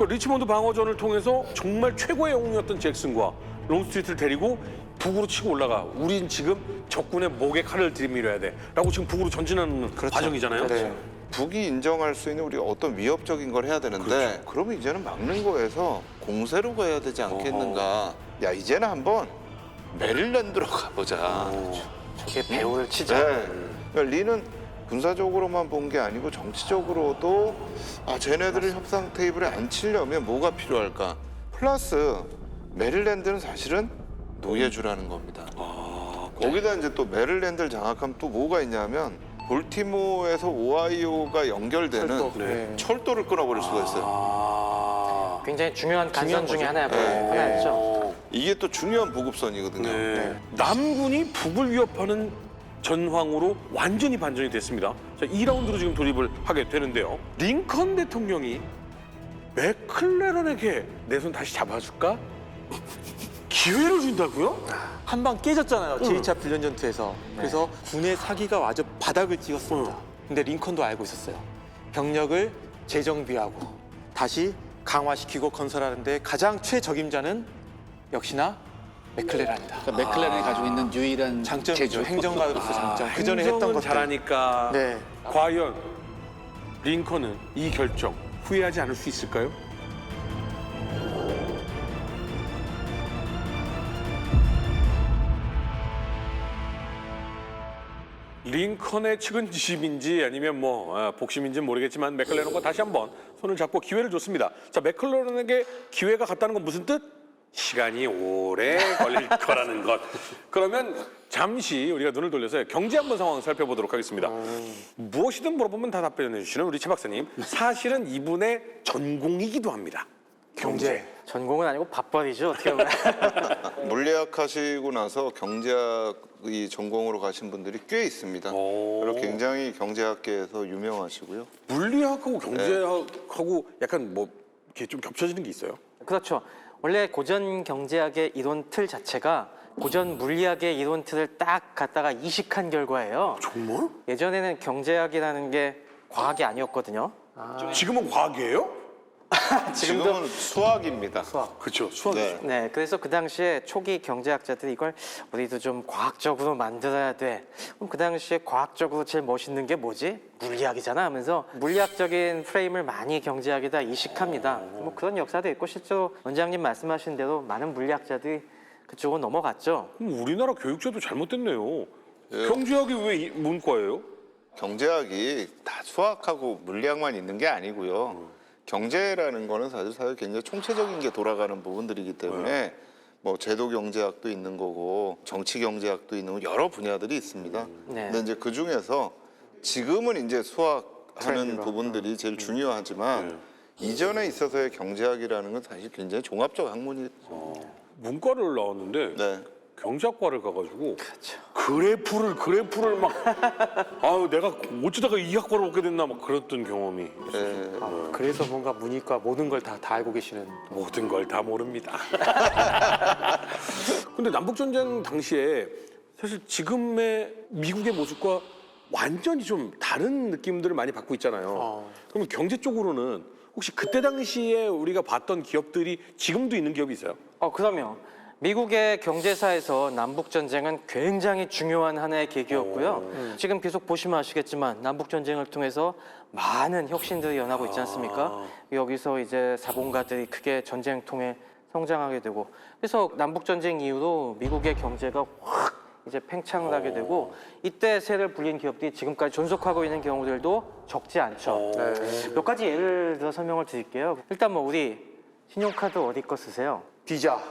리치몬드 방어전을 통해서 정말 최고의 영웅이었던 잭슨과 롱스트리트를 데리고 북으로 치고 올라가. 우린 지금 적군의 목에 칼을 들이밀어야 돼. 라고 지금 북으로 전진하는 과정이잖아요. 네. 북이 인정할 수 있는 우리가 어떤 위협적인 걸 해야 되는데 그러면 이제는 막는 거에서 공세로 가야 되지 않겠는가. 야, 이제는 한번 메릴랜드로 가보자. 저게 배우를 치자. 네. 그러니까 리는 군사적으로만 본 게 아니고 정치적으로도 쟤네들을 협상 테이블에 앉히려면 뭐가 필요할까? 플러스 메릴랜드는 사실은 노예주라는 겁니다. 거기다 이제 또 메릴랜드를 장악하면 또 뭐가 있냐면 볼티모어에서 오하이오가 연결되는 철도를 끊어버릴 수가 있어요. 굉장히 중요한 간선 중에 하나였죠. 이게 또 중요한 보급선이거든요. 남군이 북을 위협하는 전황으로 완전히 반전이 됐습니다. 자, 2라운드로 지금 돌입을 하게 되는데요. 링컨 대통령이 맥클레런에게 내 손 다시 잡아줄까? 기회를 준다고요? 한 방 깨졌잖아요. 제2차 빌런 전투에서. 그래서 군의 사기가 완전 바닥을 찍었습니다. 근데 링컨도 알고 있었어요. 병력을 재정비하고 다시 강화시키고 건설하는데 가장 최적임자는 역시나 맥클레란이다. 그러니까 맥클레런이 가지고 있는 유일한 장점이죠. 재주. 행정가로서 장점. 그 전에 했던 행정은 것들. 잘하니까 네. 과연 링컨은 이 결정 후회하지 않을 수 있을까요? 링컨의 측은지심인지 아니면 복심인지는 모르겠지만 맥클레런과 다시 한번 손을 잡고 기회를 줬습니다. 자, 맥클레런에게 기회가 갔다는 건 무슨 뜻? 시간이 오래 걸릴 거라는 것. 그러면 잠시 우리가 눈을 돌려서 경제 한번 상황 살펴보도록 하겠습니다. 무엇이든 물어보면 다 답변해 주시는 우리 최 박사님. 사실은 이분의 전공이기도 합니다. 경제. 전공은 아니고 밥벌이죠, 어떻게 보면. 물리학 하시고 나서 경제학 이 전공으로 가신 분들이 꽤 있습니다. 그리고 굉장히 경제학계에서 유명하시고요. 물리학하고 경제학하고 약간 이렇게 좀 겹쳐지는 게 있어요? 그렇죠. 원래 고전 경제학의 이론 틀 자체가 고전 물리학의 이론 틀을 딱 갖다가 이식한 결과예요. 정말? 예전에는 경제학이라는 게 과학이 아니었거든요. 지금은 과학이에요? 지금은 수학입니다. 그렇죠. 수학. 네. 네, 그래서 그 당시에 초기 경제학자들이 이걸 우리도 좀 과학적으로 만들어야 돼. 그럼 그 당시에 과학적으로 제일 멋있는 게 뭐지? 물리학이잖아 하면서 물리학적인 프레임을 많이 경제학에다 이식합니다. 뭐 그런 역사도 있고 실제로 원장님 말씀하신 대로 많은 물리학자들이 그쪽으로 넘어갔죠. 그럼 우리나라 교육제도 잘못됐네요. 경제학이 왜 문과예요? 경제학이 다 수학하고 물리학만 있는 게 아니고요. 경제라는 거는 사실 굉장히 총체적인 게 돌아가는 부분들이기 때문에 제도 경제학도 있는 거고 정치 경제학도 있는 거고 여러 분야들이 있습니다. 근데 이제 그 중에서 지금은 이제 수학하는 부분들이 제일 중요하지만 이전에 있어서의 경제학이라는 건 사실 굉장히 종합적 학문이 문과를 나왔는데 네. 경제학과를 가가지고 그래프를 막 내가 어쩌다가 이 학과를 오게 됐나 막 그랬던 경험이 그래서 뭔가 문이과 모든 걸 다 알고 계시는. 모든 걸 다 모릅니다. 근데 남북전쟁 당시에 사실 지금의 미국의 모습과 완전히 좀 다른 느낌들을 많이 받고 있잖아요. 그러면 경제 쪽으로는 혹시 그때 당시에 우리가 봤던 기업들이 지금도 있는 기업이 있어요? 그럼요. 미국의 경제사에서 남북전쟁은 굉장히 중요한 하나의 계기였고요. 지금 계속 보시면 아시겠지만 남북전쟁을 통해서 많은 혁신들이 일어나고 있지 않습니까? 여기서 이제 자본가들이 크게 전쟁 통해 성장하게 되고 그래서 남북전쟁 이후로 미국의 경제가 확 이제 팽창을 하게 되고 이때 세를 불린 기업들이 지금까지 존속하고 있는 경우들도 적지 않죠. 몇 가지 예를 들어 설명을 드릴게요. 일단 우리 신용카드 어디 거 쓰세요? 비자,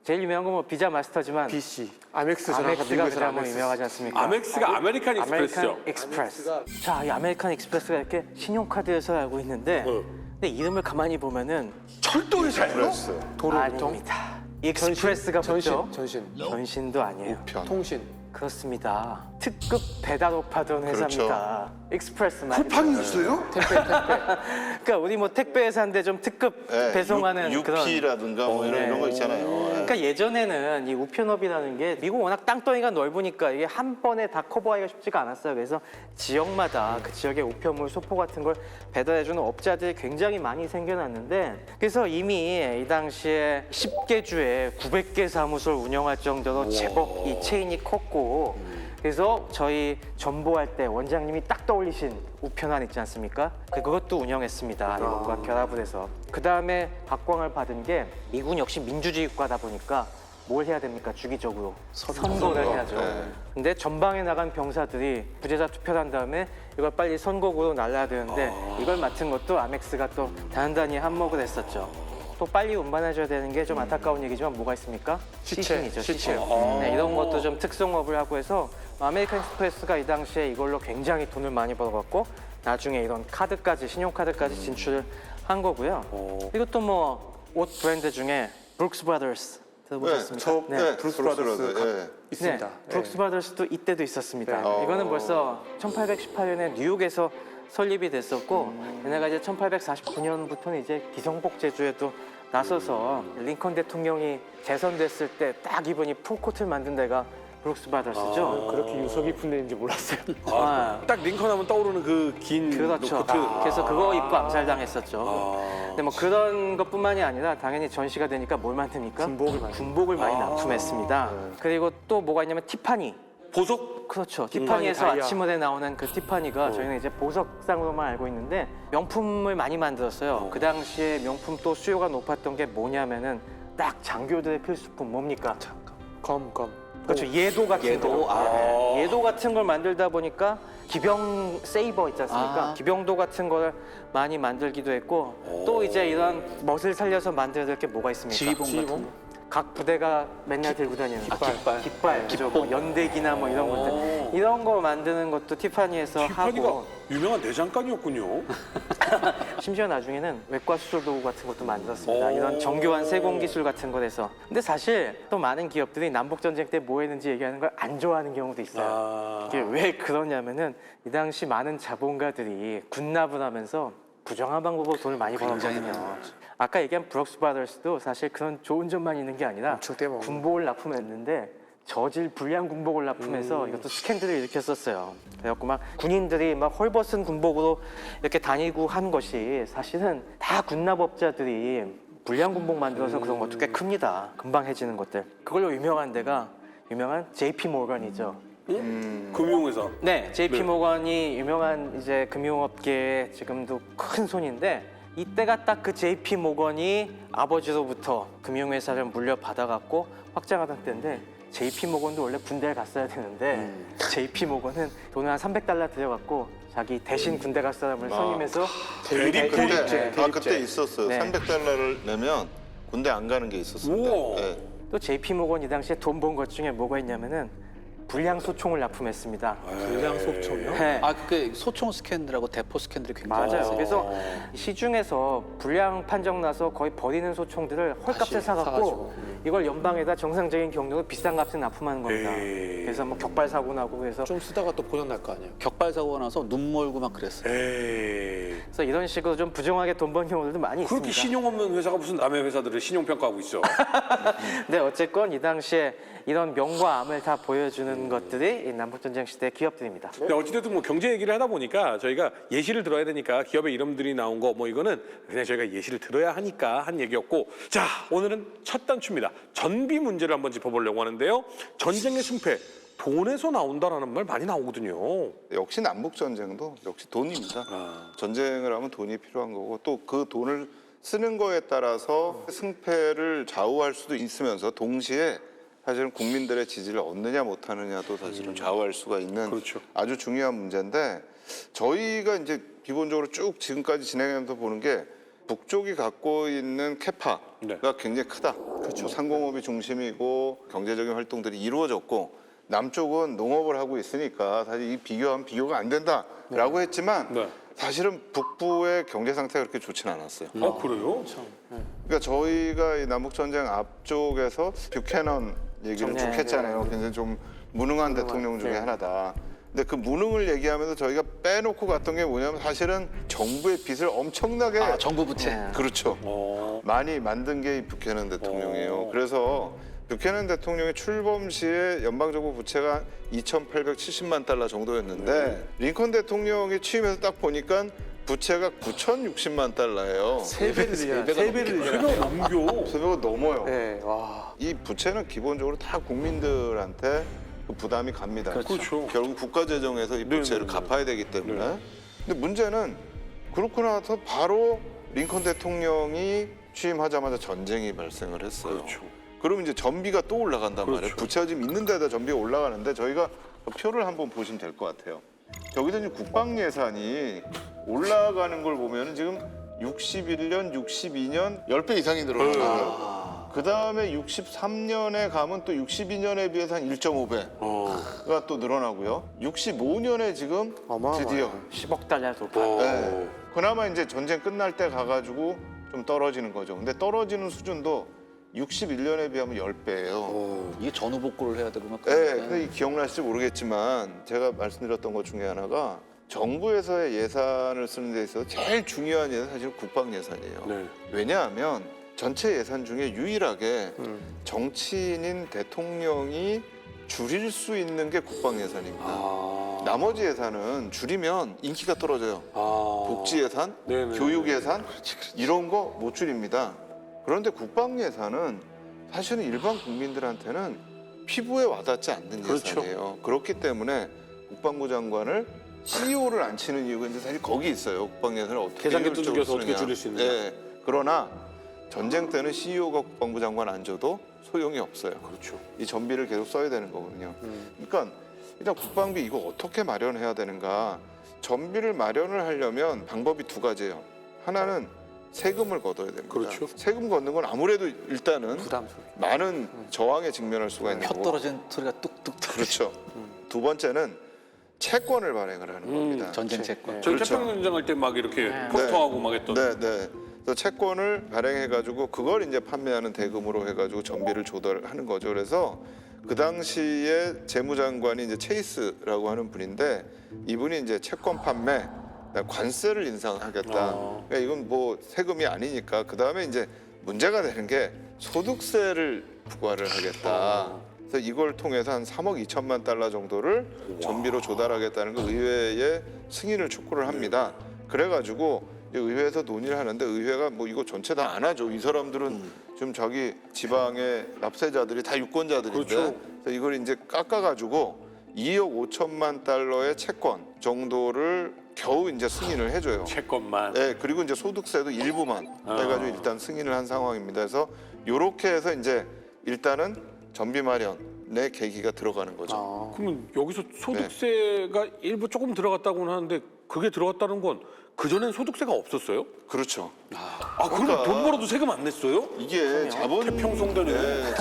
제일 유명한 건 비자 마스터지만 BC, 아멕스 전화가 아멕스가 미국에서 그나마 아멕스. 유명하지 않습니까? 아멕스가 아메리칸 익스프레스죠? 아메리칸 익스프레스. 자, 이 아메리칸 익스프레스가 이렇게 신용카드에서 알고 있는데 근데 이름을 가만히 보면은 철도 회사예요? 도로, 아닙니다. 익스프레스가 붙죠? 전신, 전신도 아니에요. 통신. 그렇습니다. 특급 배달업 하던 회사입니다. 익스프레스 마일. 쿠팡이었어요? 그러니까 우리 뭐 택배 회사인데 좀 특급 네, 배송하는 그런. UP라든가 뭐 이런 거 있잖아요. 그러니까 예전에는 이 우편업이라는 게 미국 워낙 땅덩이가 넓으니까 이게 한 번에 다 커버하기가 쉽지가 않았어요. 그래서 지역마다 그 지역의 우편물 소포 같은 걸 배달해주는 업자들이 굉장히 많이 생겨났는데 그래서 이미 이 당시에 10개 주에 900개 사무소를 운영할 정도로 제법 이 체인이 컸고 그래서 저희 전보할 때 원장님이 딱 떠올리신 우편함 있지 않습니까? 그것도 운영했습니다. 이것과 결합을 해서. 그 다음에 박광을 받은 게 미군 역시 민주주의 국가다 보니까 뭘 해야 됩니까? 주기적으로 선거를 해야죠. 근데 전방에 나간 병사들이 부재자 투표를 한 다음에 이걸 빨리 선거구로 날라야 되는데 이걸 맡은 것도 아멕스가 또 단단히 한몫을 했었죠. 또 빨리 운반해줘야 되는 게 좀 안타까운 얘기지만 뭐가 있습니까? 시신이죠, 시신. 네, 이런 것도 좀 특성업을 하고 해서 아메리칸 익스프레스가 이 당시에 이걸로 굉장히 돈을 많이 벌어갖고 나중에 이런 카드까지, 신용카드까지 진출을 한 거고요. 그리고 또 뭐 옷 브랜드 중에 브룩스 브라더스 들어보셨습니까? 브룩스 브라더스 있습니다. 네, 브룩스 브라더스도 이때도 있었습니다. 네. 이거는 벌써 1818년에 뉴욕에서 설립이 됐었고 얘네가 이제 1849년부터는 이제 기성복 제조에도 나서서 링컨 대통령이 재선됐을 때 딱 이분이 풀코트를 만든 데가 브룩스 브라더스죠. 그렇게 유서 깊은 데인지 몰랐어요. 딱 링컨 하면 떠오르는 그 긴 그렇죠. 코트. 그래서 그거 입고 암살당했었죠. 근데 뭐 그런 것뿐만이 아니라 당연히 전시가 되니까 뭘 만듭니까? 군복을 많이 납품했습니다. 그리고 또 뭐가 있냐면 티파니. 보석? 그렇죠. 티파니에서 다이아. 아침을에 나오는 그 티파니가 저희는 이제 보석상으로만 알고 있는데 명품을 많이 만들었어요. 그 당시에 명품 또 수요가 높았던 게 뭐냐면은 딱 장교들의 필수품 뭡니까? 검. 그렇죠. 예도 같은 거. 네. 예도 같은 걸 만들다 보니까 기병 세이버 있지 않습니까? 기병도 같은 걸 많이 만들기도 했고 또 이제 이런 멋을 살려서 만들어야 될 게 뭐가 있습니까? 지휘봉 같은 거. 각 부대가 맨날 들고 다니는 깃발, 그죠? 뭐 연대기나 뭐 이런 것들 이런 거 만드는 것도 티파니에서 티파니가 하고 유명한 내장간이었군요. 심지어 나중에는 외과 수술 도구 같은 것도 만들었습니다. 이런 정교한 세공 기술 같은 것에서. 근데 사실 또 많은 기업들이 남북 전쟁 때 뭐 했는지 얘기하는 걸 안 좋아하는 경우도 있어요. 이게 왜 그러냐면은 이 당시 많은 자본가들이 군납을 하면서 부정한 방법으로 돈을 많이 벌었거든요. 아까 얘기한 브룩스 브라더스도 사실 그런 좋은 점만 있는 게 아니라 엄청 떼먹는. 군복을 납품했는데 저질 불량 군복을 납품해서 이것도 스캔들을 일으켰었어요. 그래갖고 막 군인들이 막 헐벗은 군복으로 이렇게 다니고 한 것이 사실은 다 군납업자들이 불량 군복 만들어서 그런 것도 꽤 큽니다. 금방 해지는 것들. 그걸로 유명한 데가 유명한 JP 모건이죠. 금융회사. 네, JP 모건이 유명한 이제 금융업계의 지금도 큰 손인데 이때가 딱 그 JP 모건이 아버지로부터 금융회사를 물려받아갖고 확장하던 때인데 JP 모건도 원래 군대에 갔어야 되는데 JP 모건은 돈을 한 300달러 들여갖고 자기 대신 군대 갈 사람을 선임해서 근데 그때 있었어요. 네. 300달러를 내면 군대 안 가는 게 있었습니다. 우와. 네. 또 JP 모건 이 당시에 돈 번 것 중에 뭐가 있냐면은 불량 소총을 납품했습니다. 불량 소총이요? 네. 그 소총 스캔들하고 대포 스캔들이 굉장히 맞아요. 많았어요. 그래서 시중에서 불량 판정 나서 거의 버리는 소총들을 헐값에 사갖고 사가지고. 이걸 연방에다 정상적인 경로로 비싼 값에 납품하는 겁니다. 에이. 그래서 뭐 격발 사고 나고 그래서 좀 쓰다가 또 고장 날 거 아니에요. 격발 사고가 나서 눈 멀고 막 그랬어요. 에이. 그래서 이런 식으로 좀 부정하게 돈 번 경우들도 많이 그렇게 있습니다. 신용 없는 회사가 무슨 남의 회사들을 신용 평가하고 있어. 근데 어쨌건 이 당시에 이런 명과 암을 다 보여주는 것들이 이 남북전쟁 시대 기업들입니다. 근데 어찌됐든 뭐 경제 얘기를 하다 보니까 저희가 예시를 들어야 되니까 기업의 이름들이 나온 거 뭐 이거는 그냥 저희가 예시를 들어야 하니까 한 얘기였고, 자 오늘은 첫 단추입니다. 전비 문제를 한번 짚어보려고 하는데요. 전쟁의 승패 돈에서 나온다라는 말 많이 나오거든요. 역시 남북 전쟁도 역시 돈입니다. 전쟁을 하면 돈이 필요한 거고 또 그 돈을 쓰는 거에 따라서 승패를 좌우할 수도 있으면서 동시에 사실은 국민들의 지지를 얻느냐 못하느냐도 사실은 좌우할 수가 있는 그렇죠. 아주 중요한 문제인데 저희가 이제 기본적으로 쭉 지금까지 진행해서 보는 게 북쪽이 갖고 있는 캐파가 네. 굉장히 크다. 그렇죠. 상공업이 중심이고 경제적인 활동들이 이루어졌고 남쪽은 농업을 하고 있으니까 사실 이 비교하면 비교가 안 된다라고 했지만 네. 사실은 북부의 경제 상태가 그렇게 좋지는 않았어요. 그래요? 그러니까 저희가 이 남북 전쟁 앞쪽에서 뷰캐넌 얘기를 쭉 했잖아요. 굉장히 좀 무능한 대통령 중에 하나다. 근데 그 무능을 얘기하면서 저희가 빼놓고 갔던 게 뭐냐면 사실은 정부의 빚을 엄청나게 아, 정부 부채. 그렇죠. 많이 만든 게 이 뷰캐넌 대통령이에요. 그래서 뷰캐넌 대통령이 출범 시에 연방정부 부채가 2,870만 달러 정도였는데 링컨 대통령이 취임해서 딱 보니까 부채가 9,060만 달러예요. 세 배를 넘겨. 수배가 넘어요. 네, 와. 이 부채는 기본적으로 다 국민들한테 그 부담이 갑니다. 그렇죠. 결국 국가 재정에서 이 부채를 갚아야 되기 때문에. 근데 문제는 그렇고 나서 바로 링컨 대통령이 취임하자마자 전쟁이 발생을 했어요. 그렇죠. 그럼 이제 전비가 또 올라간단 말이에요. 그렇죠. 부채가 지금 있는 데다 전비가 올라가는데 저희가 표를 한번 보시면 될 것 같아요. 여기서 지금 국방 예산이 올라가는 걸 보면 지금 61년, 62년 10배 이상이 늘어나는 거예요. 그 다음에 63년에 가면 또 62년에 비해서 한 1.5배가 또 늘어나고요. 65년에 지금 어마어마해요. 드디어 10억 달러 돌파. 네. 그나마 이제 전쟁 끝날 때 가가지고 좀 떨어지는 거죠. 근데 떨어지는 수준도 61년에 비하면 10배예요. 이게 전후 복구를 해야 되고 막 네, 그러니까. 근데 이 기억나실지 모르겠지만 제가 말씀드렸던 것 중에 하나가 정부에서의 예산을 쓰는 데 있어서 제일 중요한 예산은 사실 국방 예산이에요. 네. 왜냐하면 전체 예산 중에 유일하게 정치인인 대통령이 줄일 수 있는 게 국방 예산입니다. 나머지 예산은 줄이면 인기가 떨어져요. 복지 예산, 네네. 교육 예산 이런 거 못 줄입니다. 그런데 국방 예산은 사실은 일반 국민들한테는 피부에 와닿지 않는 그렇죠. 예산이에요. 그렇기 때문에 국방부 장관을 CEO를 안 치는 이유가 이제 사실 거기 있어요. 국방 예산을 어떻게 계산기 효율적으로 두들겨서 어떻게 쓰느냐. 줄일 수 있느냐. 네. 그러나 전쟁 때는 CEO가 국방부 장관 안 줘도 소용이 없어요. 그렇죠. 이 전비를 계속 써야 되는 거거든요. 그러니까 일단 국방비 이거 어떻게 마련해야 되는가? 전비를 마련을 하려면 방법이 두 가지예요. 하나는 세금을 걷어야 됩니다. 그렇죠. 세금 걷는 건 아무래도 일단은 부담스럽죠. 많은 저항에 직면할 수가 있는 표 거고. 떨어진 소리가 뚝뚝 그렇죠. 두 번째는 채권을 발행을 하는 겁니다. 전쟁 채권. 저희 그렇죠. 태평양전 할 때 막 이렇게 포스터하고 막 했던. 네, 네. 그래서 채권을 발행해가지고 그걸 이제 판매하는 대금으로 해가지고 전비를 조달하는 거죠. 그래서 그 당시에 재무장관이 이제 체이스라고 하는 분인데 이분이 이제 채권 판매, 관세를 인상하겠다. 그러니까 이건 뭐 세금이 아니니까 그 다음에 이제 문제가 되는 게 소득세를 부과를 하겠다. 그래서 이걸 통해서 한 3억 2천만 달러 정도를 전비로 조달하겠다는 거 의회에 승인을 촉구를 합니다. 그래가지고 이제 의회에서 논의를 하는데 의회가 뭐 이거 전체 다 안 하죠. 이 사람들은 지금 자기 지방의 납세자들이 다 유권자들인데 그렇죠. 그래서 이걸 이제 깎아가지고 2억 5천만 달러의 채권 정도를 겨우 이제 승인을 해줘요. 채권만. 네, 그리고 이제 소득세도 일부만 해가지고 일단 승인을 한 상황입니다. 그래서 이렇게 해서 이제 일단은 전비 마련의 계기가 들어가는 거죠. 그러면 여기서 소득세가 일부 조금 들어갔다고는 하는데 그게 들어갔다는 건 그전엔 소득세가 없었어요? 그렇죠. 아, 그러면 돈 벌어도 세금 안 냈어요? 이게 태평성대네.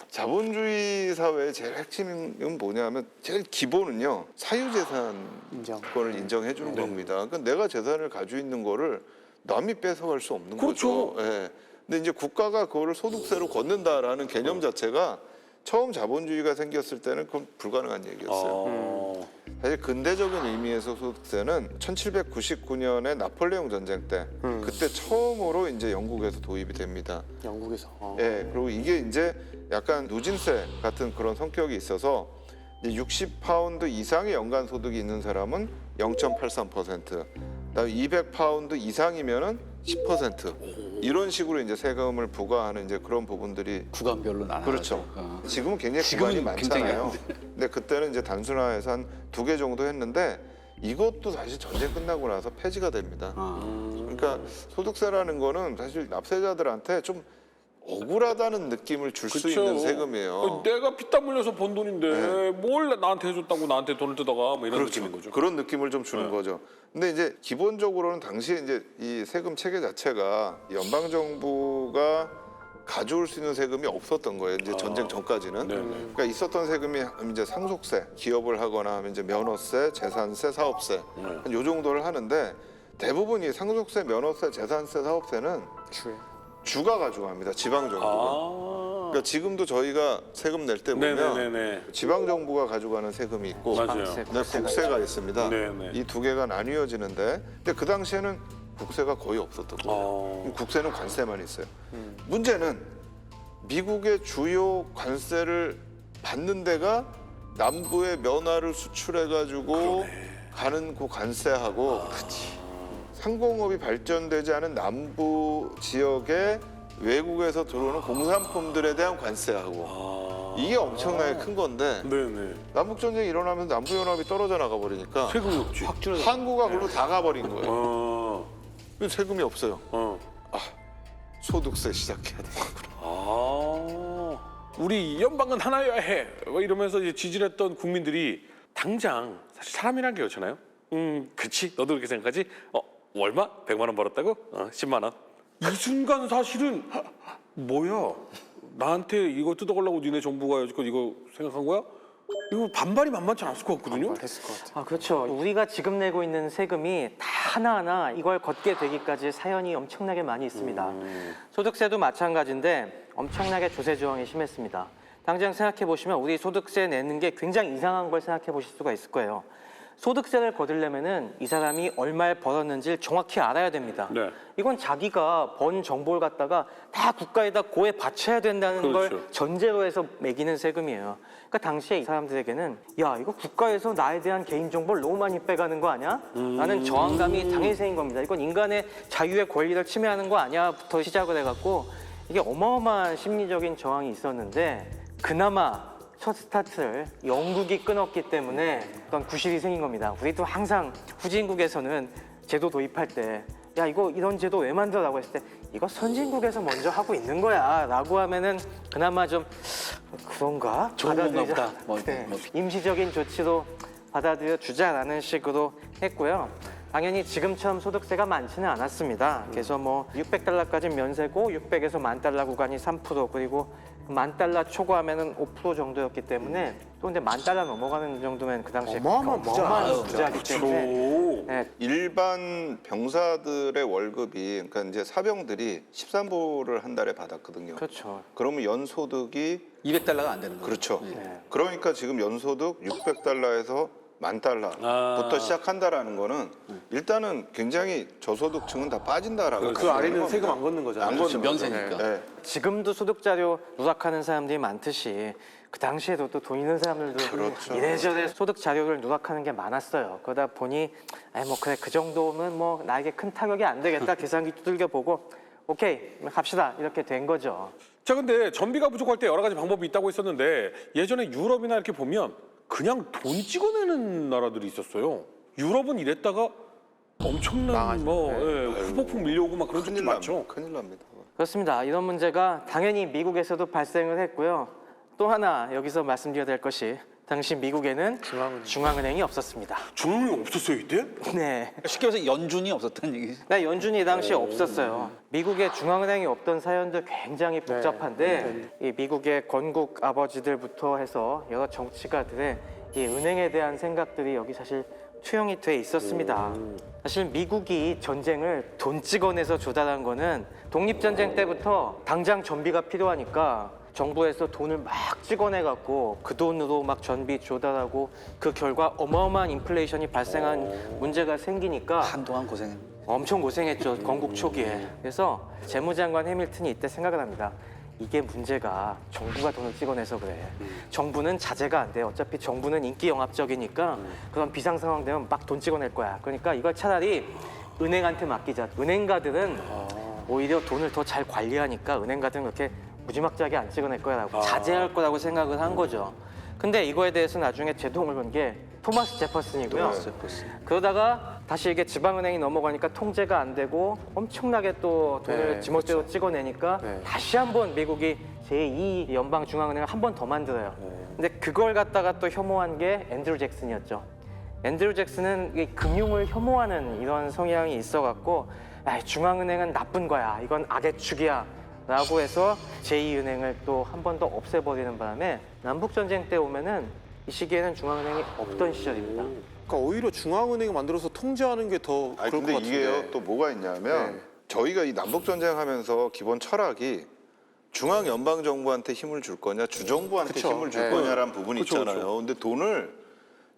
자본주의 사회의 제일 핵심은 뭐냐면 제일 기본은요 사유재산권을 인정해 주는 겁니다. 그러니까 내가 재산을 가지고 있는 거를 남이 뺏어갈 수 없는 그렇죠. 거죠. 예. 근데 이제 국가가 그거를 소득세로 걷는다라는 개념 자체가 처음 자본주의가 생겼을 때는 그건 불가능한 얘기였어요. 사실 근대적인 의미에서 소득세는 1799년에 나폴레옹 전쟁 때 그때 처음으로 이제 영국에서 도입이 됩니다. 영국에서. 예, 그리고 이게 이제 약간 누진세 같은 그런 성격이 있어서 이제 60파운드 이상의 연간 소득이 있는 사람은 0.83%, 그다음에 200파운드 이상이면은 10% 이런 식으로 이제 세금을 부과하는 이제 그런 부분들이 구간별로 나눠. 그렇죠. 지금은 굉장히 지금은 구간이 굉장히 많잖아요. 근데 그때는 이제 단순화해서 한 2개 정도 했는데 이것도 사실 전쟁 끝나고 나서 폐지가 됩니다. 그러니까 소득세라는 거는 사실 납세자들한테 좀 억울하다는 느낌을 줄 수 그쵸. 있는 세금이에요. 내가 피땀 흘려서 번 돈인데 뭘 나한테 해줬다고 나한테 돈을 뜯어가 뭐 이런 느낌인 거죠. 그런 느낌을 좀 주는 거죠. 근데 이제 기본적으로는 당시에 이제 이 세금 체계 자체가 연방 정부가 가져올 수 있는 세금이 없었던 거예요. 이제 전쟁 전까지는. 네네. 그러니까 있었던 세금이 이제 상속세, 기업을 하거나 하면 이제 면허세, 재산세, 사업세 한 요 정도를 하는데 대부분 이 상속세, 면허세, 재산세, 사업세는 주가 가져갑니다. 지방 정부가. 아. 그러니까 지금도 저희가 세금 낼 때 보면 네네네네. 지방 정부가 가져가는 세금이 있고 맞아요. 네, 국세가 있습니다. 네네. 이 두 개가 나뉘어지는데 근데 그 당시에는 국세가 거의 없었던 거예요. 국세는 관세만 있어요. 문제는 미국의 주요 관세를 받는 데가 남부의 면화를 수출해가지고 가는 그 관세하고 상공업이 발전되지 않은 남부 지역의 외국에서 들어오는 공산품들에 대한 관세하고 이게 엄청나게 큰 건데 네네. 남북 전쟁이 일어나면서 남부 연합이 떨어져 나가 버리니까 세금이 없지. 항구가 글로 다 가버린 거예요. 어. 세금이 없어요. 어. 소득세 시작해야 돼. 우리 연방은 하나여야 해. 뭐 이러면서 이제 지지했던 국민들이 당장 사실 사람이란 게 그렇잖아요. 그치. 너도 그렇게 생각하지? 얼마? 100만 원 벌었다고? 10만 원. 이 순간 사실은 뭐야? 나한테 이거 뜯어가려고 니네 정부가 여지껏 이거 생각한 거야? 이거 반발이 만만치 않았을 것 같거든요. 했을 것 같아요. 아, 그렇죠. 우리가 지금 내고 있는 세금이 다 하나하나 이걸 걷게 되기까지 사연이 엄청나게 많이 있습니다. 소득세도 마찬가지인데 엄청나게 조세 저항이 심했습니다. 당장 생각해 보시면 우리 소득세 내는 게 굉장히 이상한 걸 생각해 보실 수가 있을 거예요. 소득세를 거두려면은 이 사람이 얼마를 벌었는지를 정확히 알아야 됩니다. 네. 이건 자기가 번 정보를 갖다가 다 국가에다 고에 바쳐야 된다는 그렇죠. 걸 전제로 해서 매기는 세금이에요. 그러니까 당시에 이 사람들에게는 야 이거 국가에서 나에 대한 개인 정보를 너무 많이 빼가는 거 아니야? 라는 저항감이 당연히 생긴 겁니다. 이건 인간의 자유의 권리를 침해하는 거 아니야?부터 시작을 해갖고 이게 어마어마한 심리적인 저항이 있었는데 그나마 첫 스타트를 영국이 끊었기 때문에 어떤 구실이 생긴 겁니다. 우리도 항상 후진국에서는 제도 도입할 때 야 이거 이런 제도 왜 만들어라고 했을 때 이거 선진국에서 먼저 하고 있는 거야 라고 하면은 그나마 좀 그런가? 좋은 건가 받아들이자. 보다. 뭐, 네. 뭐. 임시적인 조치로 받아들여 주자라는 식으로 했고요. 당연히 지금처럼 소득세가 많지는 않았습니다. 그래서 뭐 600달러까지 면세고 600에서 10,000달러 구간이 3% 그리고 10,000달러 초과하면은 5% 정도였기 때문에 또 근데 10,000달러 넘어가는 정도면 그 당시에 어마어마한 어마어마한 부자이기 때문에 네, 일반 병사들의 월급이 그러니까 이제 사병들이 13불을 한 달에 받았거든요. 그렇죠. 그러면 연소득이 200달러가 안 되는 거예요. 그렇죠. 네. 그러니까 지금 연소득 600달러에서 10,000달러부터 시작한다라는 거는 일단은 굉장히 저소득층은 다 빠진다라고 그 아래는 세금 안 걷는 거잖아요. 안 그렇죠. 걷는 면세니까. 거죠. 네. 지금도 소득자료 누락하는 사람들이 많듯이 그 당시에도 또 돈 있는 사람들도 그렇죠. 이래저래 소득 자료를 누락하는 게 많았어요. 그러다 보니 뭐 그래 그 정도면 뭐 나에게 큰 타격이 안 되겠다 계산기 두들겨 보고 오케이 갑시다 이렇게 된 거죠. 자, 근데 전비가 부족할 때 여러 가지 방법이 있다고 했었는데 예전에 유럽이나 이렇게 보면 그냥 돈 찍어내는 나라들이 있었어요. 유럽은 이랬다가 엄청난 후폭풍 밀려오고 막 그런 적도 많죠. 큰일 납니다. 그렇습니다. 이런 문제가 당연히 미국에서도 발생을 했고요. 또 하나 여기서 말씀드려야 될 것이 당시 미국에는 중앙은행이 없었습니다. 중앙이 없었어요 이때? 네. 쉽게 말해서 연준이 없었다는 얘기죠. 네, 연준이 당시에 없었어요. 미국에 중앙은행이 없던 사연도 굉장히 복잡한데 이 미국의 건국 아버지들부터 해서 여러 정치가들의 이 은행에 대한 생각들이 여기 사실 투영이 돼 있었습니다. 사실 미국이 전쟁을 돈 찍어내서 조달한 거는 독립전쟁 때부터 당장 전비가 필요하니까 정부에서 돈을 막 찍어내갖고 그 돈으로 막 전비 조달하고 그 결과 어마어마한 인플레이션이 발생한 문제가 생기니까 한동안 고생했네. 엄청 고생했죠. 건국 초기에. 그래서 재무장관 해밀턴이 이때 생각을 합니다. 이게 문제가 정부가 돈을 찍어내서 그래. 정부는 자제가 안 돼. 어차피 정부는 인기 영합적이니까 그런 비상 상황 되면 막 돈 찍어낼 거야. 그러니까 이걸 차라리 은행한테 맡기자. 은행가들은 오히려 돈을 더 잘 관리하니까 은행가들은 그렇게 무지막지하게 안 찍어낼 거야라고 자제할 거라고 생각을 한 거죠. 근데 이거에 대해서 나중에 제동을 건 게 토마스 제퍼슨이고요. 그러다가 다시 이게 지방은행이 넘어가니까 통제가 안 되고 엄청나게 또 돈을 지멋대로 찍어내니까 다시 한번 미국이 제2 연방중앙은행을 한 번 더 만들어요. 근데 그걸 갖다가 또 혐오한 게 앤드류 잭슨이었죠. 앤드류 잭슨은 이 금융을 혐오하는 이런 성향이 있어갖고 중앙은행은 나쁜 거야. 이건 악의 축이야. 라고 해서 제2은행을 또 한 번 더 없애버리는 바람에 남북전쟁 때 오면은 이 시기에는 중앙은행이 없던 시절입니다. 그러니까 오히려 중앙은행을 만들어서 통제하는 게 더 아니 그럴 것 근데 같은데. 이게 또 뭐가 있냐면 저희가 이 남북 전쟁하면서 기본 철학이 중앙 연방 정부한테 힘을 줄 거냐, 주정부한테 그쵸. 힘을 줄 네. 거냐라는 부분이 그쵸, 있잖아요. 근데 돈을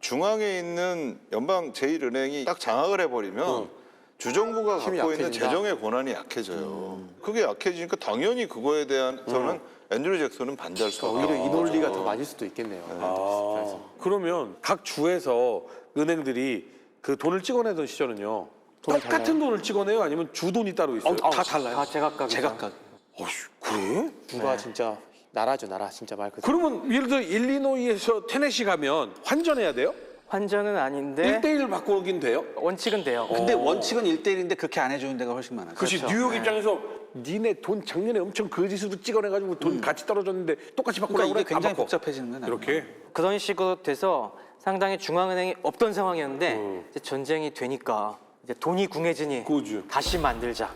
중앙에 있는 연방 제1은행이 딱 장악을 해버리면 주정부가 갖고 힘이 있는 약해진다. 재정의 권한이 약해져요. 그게 약해지니까 당연히 그거에 대해서는 앤드류 잭슨은 반대할 수가 오히려 없죠. 이 논리가 더 맞을 수도 있겠네요. 그러면 각 주에서 은행들이 그 돈을 찍어내던 시절은요. 돈이 똑같은 돈을 찍어내요? 아니면 주 돈이 따로 있어요? 다 달라요. 다 제각각이죠. 제각각. 어휴, 그래? 누가 진짜 나라죠, 나라. 진짜 말 그대로. 그러면 예를 들어 일리노이에서 테네시 가면 환전해야 돼요? 환전은 아닌데 1대1 바꾸긴 돼요? 원칙은 돼요. 근데 원칙은 1대1인데 그렇게 안 해주는 데가 훨씬 많아요. 그렇지. 뉴욕 입장에서 니네 돈 작년에 엄청 거짓으로 찍어내가지고 돈 같이 떨어졌는데 똑같이 바꾸라고 그러니까 이게 그래? 안 굉장히 바꿔. 복잡해지는 거예요. 이렇게? 그런 식으로 돼서 상당히 중앙은행이 없던 상황이었는데 이제 전쟁이 되니까 이제 돈이 궁해지니 그거죠. 다시 만들자.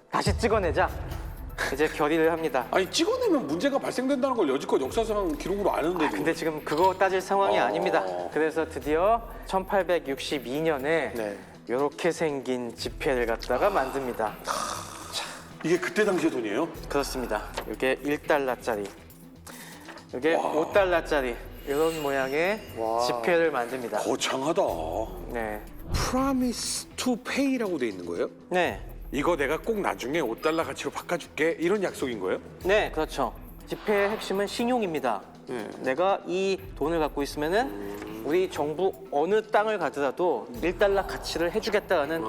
다시 찍어내자. 이제 결의를 합니다. 아니 찍어내면 문제가 발생된다는 걸 여지껏 역사상 기록으로 아는데도. 근데 지금 그거 따질 상황이 아닙니다. 그래서 드디어 1862년에 네. 이렇게 생긴 지폐를 갖다가 만듭니다. 이게 그때 당시의 돈이에요? 그렇습니다. 이게 1달러짜리, 이게 5달러짜리 이런 모양의 지폐를 만듭니다. 거창하다. 네, Promise to pay라고 돼 있는 거예요? 네, 이거 내가 꼭 나중에 5달러 가치로 바꿔줄게 이런 약속인 거예요? 네, 그렇죠. 지폐의 핵심은 신용입니다. 내가 이 돈을 갖고 있으면은 우리 정부 어느 땅을 가더라도 1달러 가치를 해주겠다는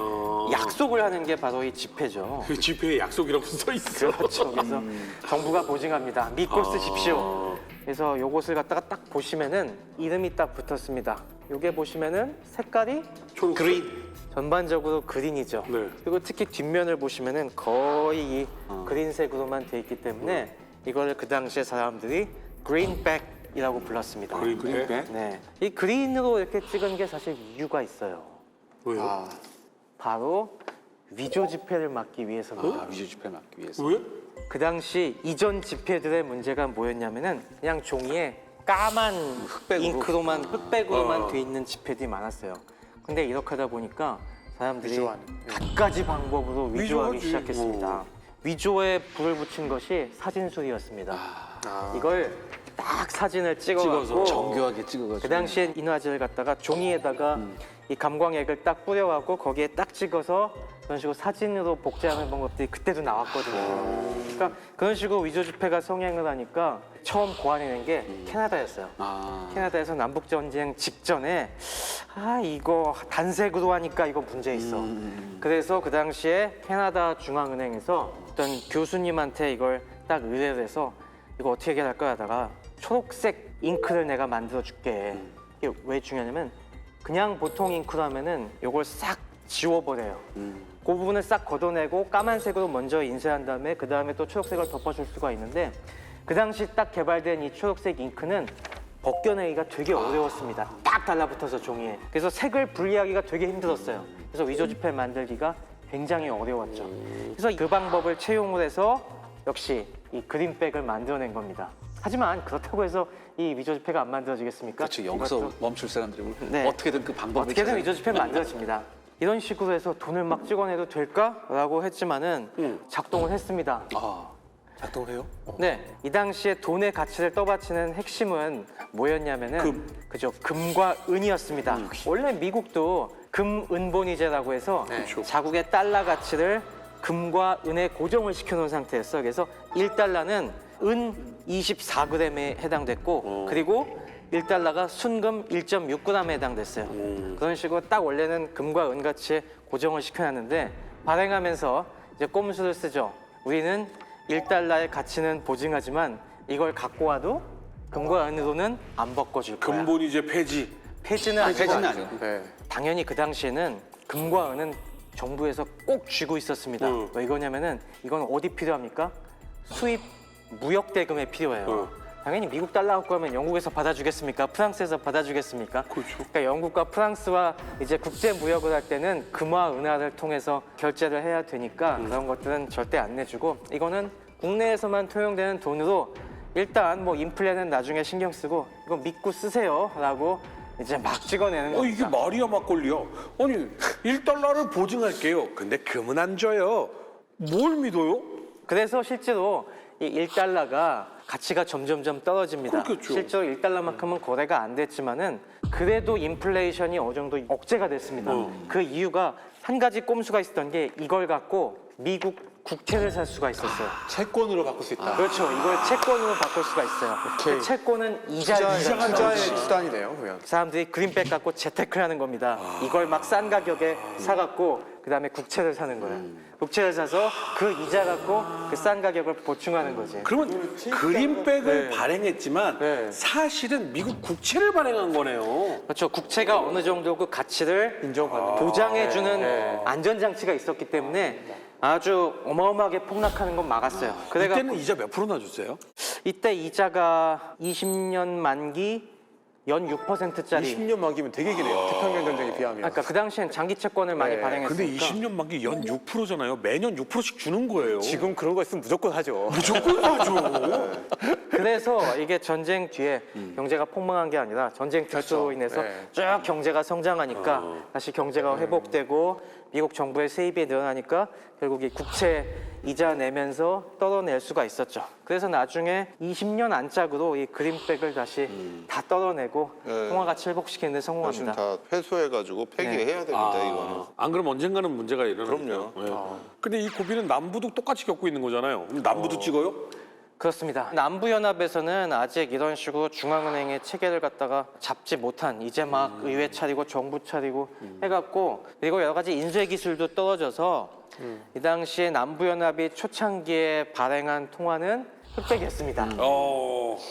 약속을 하는 게 바로 이 지폐죠. 그 지폐에 약속이라고 써 있어. 그렇죠. 그래서 정부가 보증합니다. 믿고 쓰십시오. 그래서 요것을 갖다가 딱 보시면은 이름이 딱 붙었습니다. 요게 보시면은 색깔이 초록색. 그린. 전반적으로 그린이죠. 네. 그리고 특히 뒷면을 보시면은 거의 이 그린색으로만 돼 있기 때문에 이걸 그 당시에 사람들이 그린백이라고 불렀습니다. 그린백? 네. 이 그린으로 이렇게 찍은 게 사실 이유가 있어요. 왜요? 아, 바로 위조 지폐를 막기 위해서입니다. 위조 지폐 막기 위해서. 왜? 그 당시 이전 지폐들의 문제가 뭐였냐면은 그냥 종이에 까만 잉크로만 흑백으로만 돼 있는 지폐들이 많았어요. 근데 이렇게 하다 보니까 사람들이 위조하는. 갖가지 방법으로 위조하기 위조하지. 시작했습니다. 위조에 불을 붙인 것이 사진술이었습니다. 이걸 딱 사진을 찍어서 정교하게 찍어가지고. 그 당시엔 인화제를 갖다가 종이에다가 이 감광액을 딱 뿌려갖고 거기에 딱 찍어서 그런 식으로 사진으로 복제하는 방법들이 그때도 나왔거든요. 그러니까 그런 식으로 위조 지폐가 성행을 하니까 처음 고안해낸 게 캐나다였어요. 캐나다에서 남북 전쟁 직전에 이거 단색으로 하니까 이거 문제 있어. 그래서 그 당시에 캐나다 중앙은행에서 어떤 교수님한테 이걸 딱 의뢰를 해서 이거 어떻게 해결할까 하다가 초록색 잉크를 내가 만들어 줄게. 이게 왜 중요하냐면 그냥 보통 잉크로 하면은 이걸 싹 지워버려요. 그 부분을 싹 걷어내고 까만색으로 먼저 인쇄한 다음에 그 다음에 또 초록색을 덮어줄 수가 있는데 그 당시 딱 개발된 이 초록색 잉크는 벗겨내기가 되게 어려웠습니다. 딱 달라붙어서 종이에. 그래서 색을 분리하기가 되게 힘들었어요. 그래서 위조 지폐 만들기가 굉장히 어려웠죠. 그래서 그 방법을 채용을 해서 역시 이 그린백을 만들어낸 겁니다. 하지만 그렇다고 해서 이 위조 지폐가 안 만들어지겠습니까? 그렇죠. 여기서 이것도 멈출 사람들이 네. 어떻게든 그 방법을 어떻게든 찾아야 위조 지폐 만들어집니다. 이런 식으로 해서 돈을 막 찍어내도 될까라고 했지만은 작동을 했습니다. 작동을 해요? 네, 이 당시에 돈의 가치를 떠받치는 핵심은 뭐였냐면은 그죠, 금과 은이었습니다. 원래 미국도 금은본위제라고 해서 자국의 달러 가치를 금과 은에 고정을 시켜놓은 상태였어. 그래서 1달러는 은 24g에 해당됐고 그리고 1달러가 순금 1.6g에 해당됐어요. 그런 식으로 딱 원래는 금과 은 가치에 고정을 시켜놨는데 발행하면서 이제 꼼수를 쓰죠. 우리는 1달러의 가치는 보증하지만 이걸 갖고 와도 금과 은으로는 안 바꿔줄 거야. 근본이제 폐지. 폐지는 아니고 폐지는 아니고. 네. 당연히 그 당시에는 금과 은은 정부에서 꼭 쥐고 있었습니다. 왜 이거냐면은 이건 어디 필요합니까? 수입 무역 대금에 필요해요. 당연히 미국 달러 갖고 하면 영국에서 받아주겠습니까? 프랑스에서 받아주겠습니까? 그렇죠. 그러니까 영국과 프랑스와 이제 국제 무역을 할 때는 금화 은화를 통해서 결제를 해야 되니까 그런 것들은 절대 안 내주고 이거는 국내에서만 통용되는 돈으로 일단 뭐 인플레는 나중에 신경 쓰고 이거 믿고 쓰세요라고 이제 막 찍어내는 겁니다. 이게 말이야 막걸리야. 아니 1달러를 보증할게요. 근데 금은 안 줘요. 뭘 믿어요? 그래서 실제로 이 1달러가 가치가 점점점 떨어집니다. 그렇겠죠. 실제로 1달러만큼은 거래가 안 됐지만은 그래도 인플레이션이 어느 정도 억제가 됐습니다. 그 이유가 한 가지 꼼수가 있었던 게 이걸 갖고 미국 국채를 살 수가 있었어요. 채권으로 바꿀 수 있다. 그렇죠. 이걸 채권으로 바꿀 수가 있어요. 그 채권은 이자의 투자의 수단이네요, 그러면. 사람들이 그린백 갖고 재테크를 하는 겁니다. 이걸 막 싼 가격에 사갖고 그다음에 국채를 사는 거예요. 국채를 사서 그 이자 갖고 그 싼 가격을 보충하는 거지. 그러면 그린백을 발행했지만 네. 사실은 미국 국채를 발행한 거네요. 그렇죠. 국채가 어느 정도 그 가치를 인정받는. 보장해주는 네. 안전장치가 있었기 때문에 아주 어마어마하게 폭락하는 건 막았어요. 그래가 이때는 이자 몇 프로나 줬어요? 이때 이자가 20년 만기 연 6%짜리. 20년 만기면 되게 기네요. 태평양 전쟁에 비하면. 그러니까 그 당시엔 장기 채권을 많이 네. 발행했으니까. 근데 20년 만기 연 6%잖아요. 매년 6%씩 주는 거예요. 지금 그런 거 있으면 무조건 하죠. 무조건 하죠. 그래서 이게 전쟁 뒤에 경제가 폭망한 게 아니라 전쟁 특수로 인해서 네. 쭉 경제가 성장하니까 다시 경제가 회복되고 미국 정부의 세입이 늘어나니까 결국 이 국채 이자 내면서 떨어낼 수가 있었죠. 그래서 나중에 20년 안짝으로 이 그린백을 다시 다 떨어내고 네. 통화 가치 회복시키는 데 훨씬 성공합니다. 다 회수해가지고 폐기해야 됩니다. 이거는. 안 그러면 언젠가는 문제가 일어나죠. 그럼요. 근데 이 고비는 남부도 똑같이 겪고 있는 거잖아요. 그럼 남부도 찍어요? 그렇습니다. 남부연합에서는 아직 이런 식으로 중앙은행의 체계를 갖다가 잡지 못한 이제 막 의회 차리고 정부 차리고 해갖고 그리고 여러 가지 인쇄 기술도 떨어져서 이 당시에 남부연합이 초창기에 발행한 통화는 흑백이었습니다.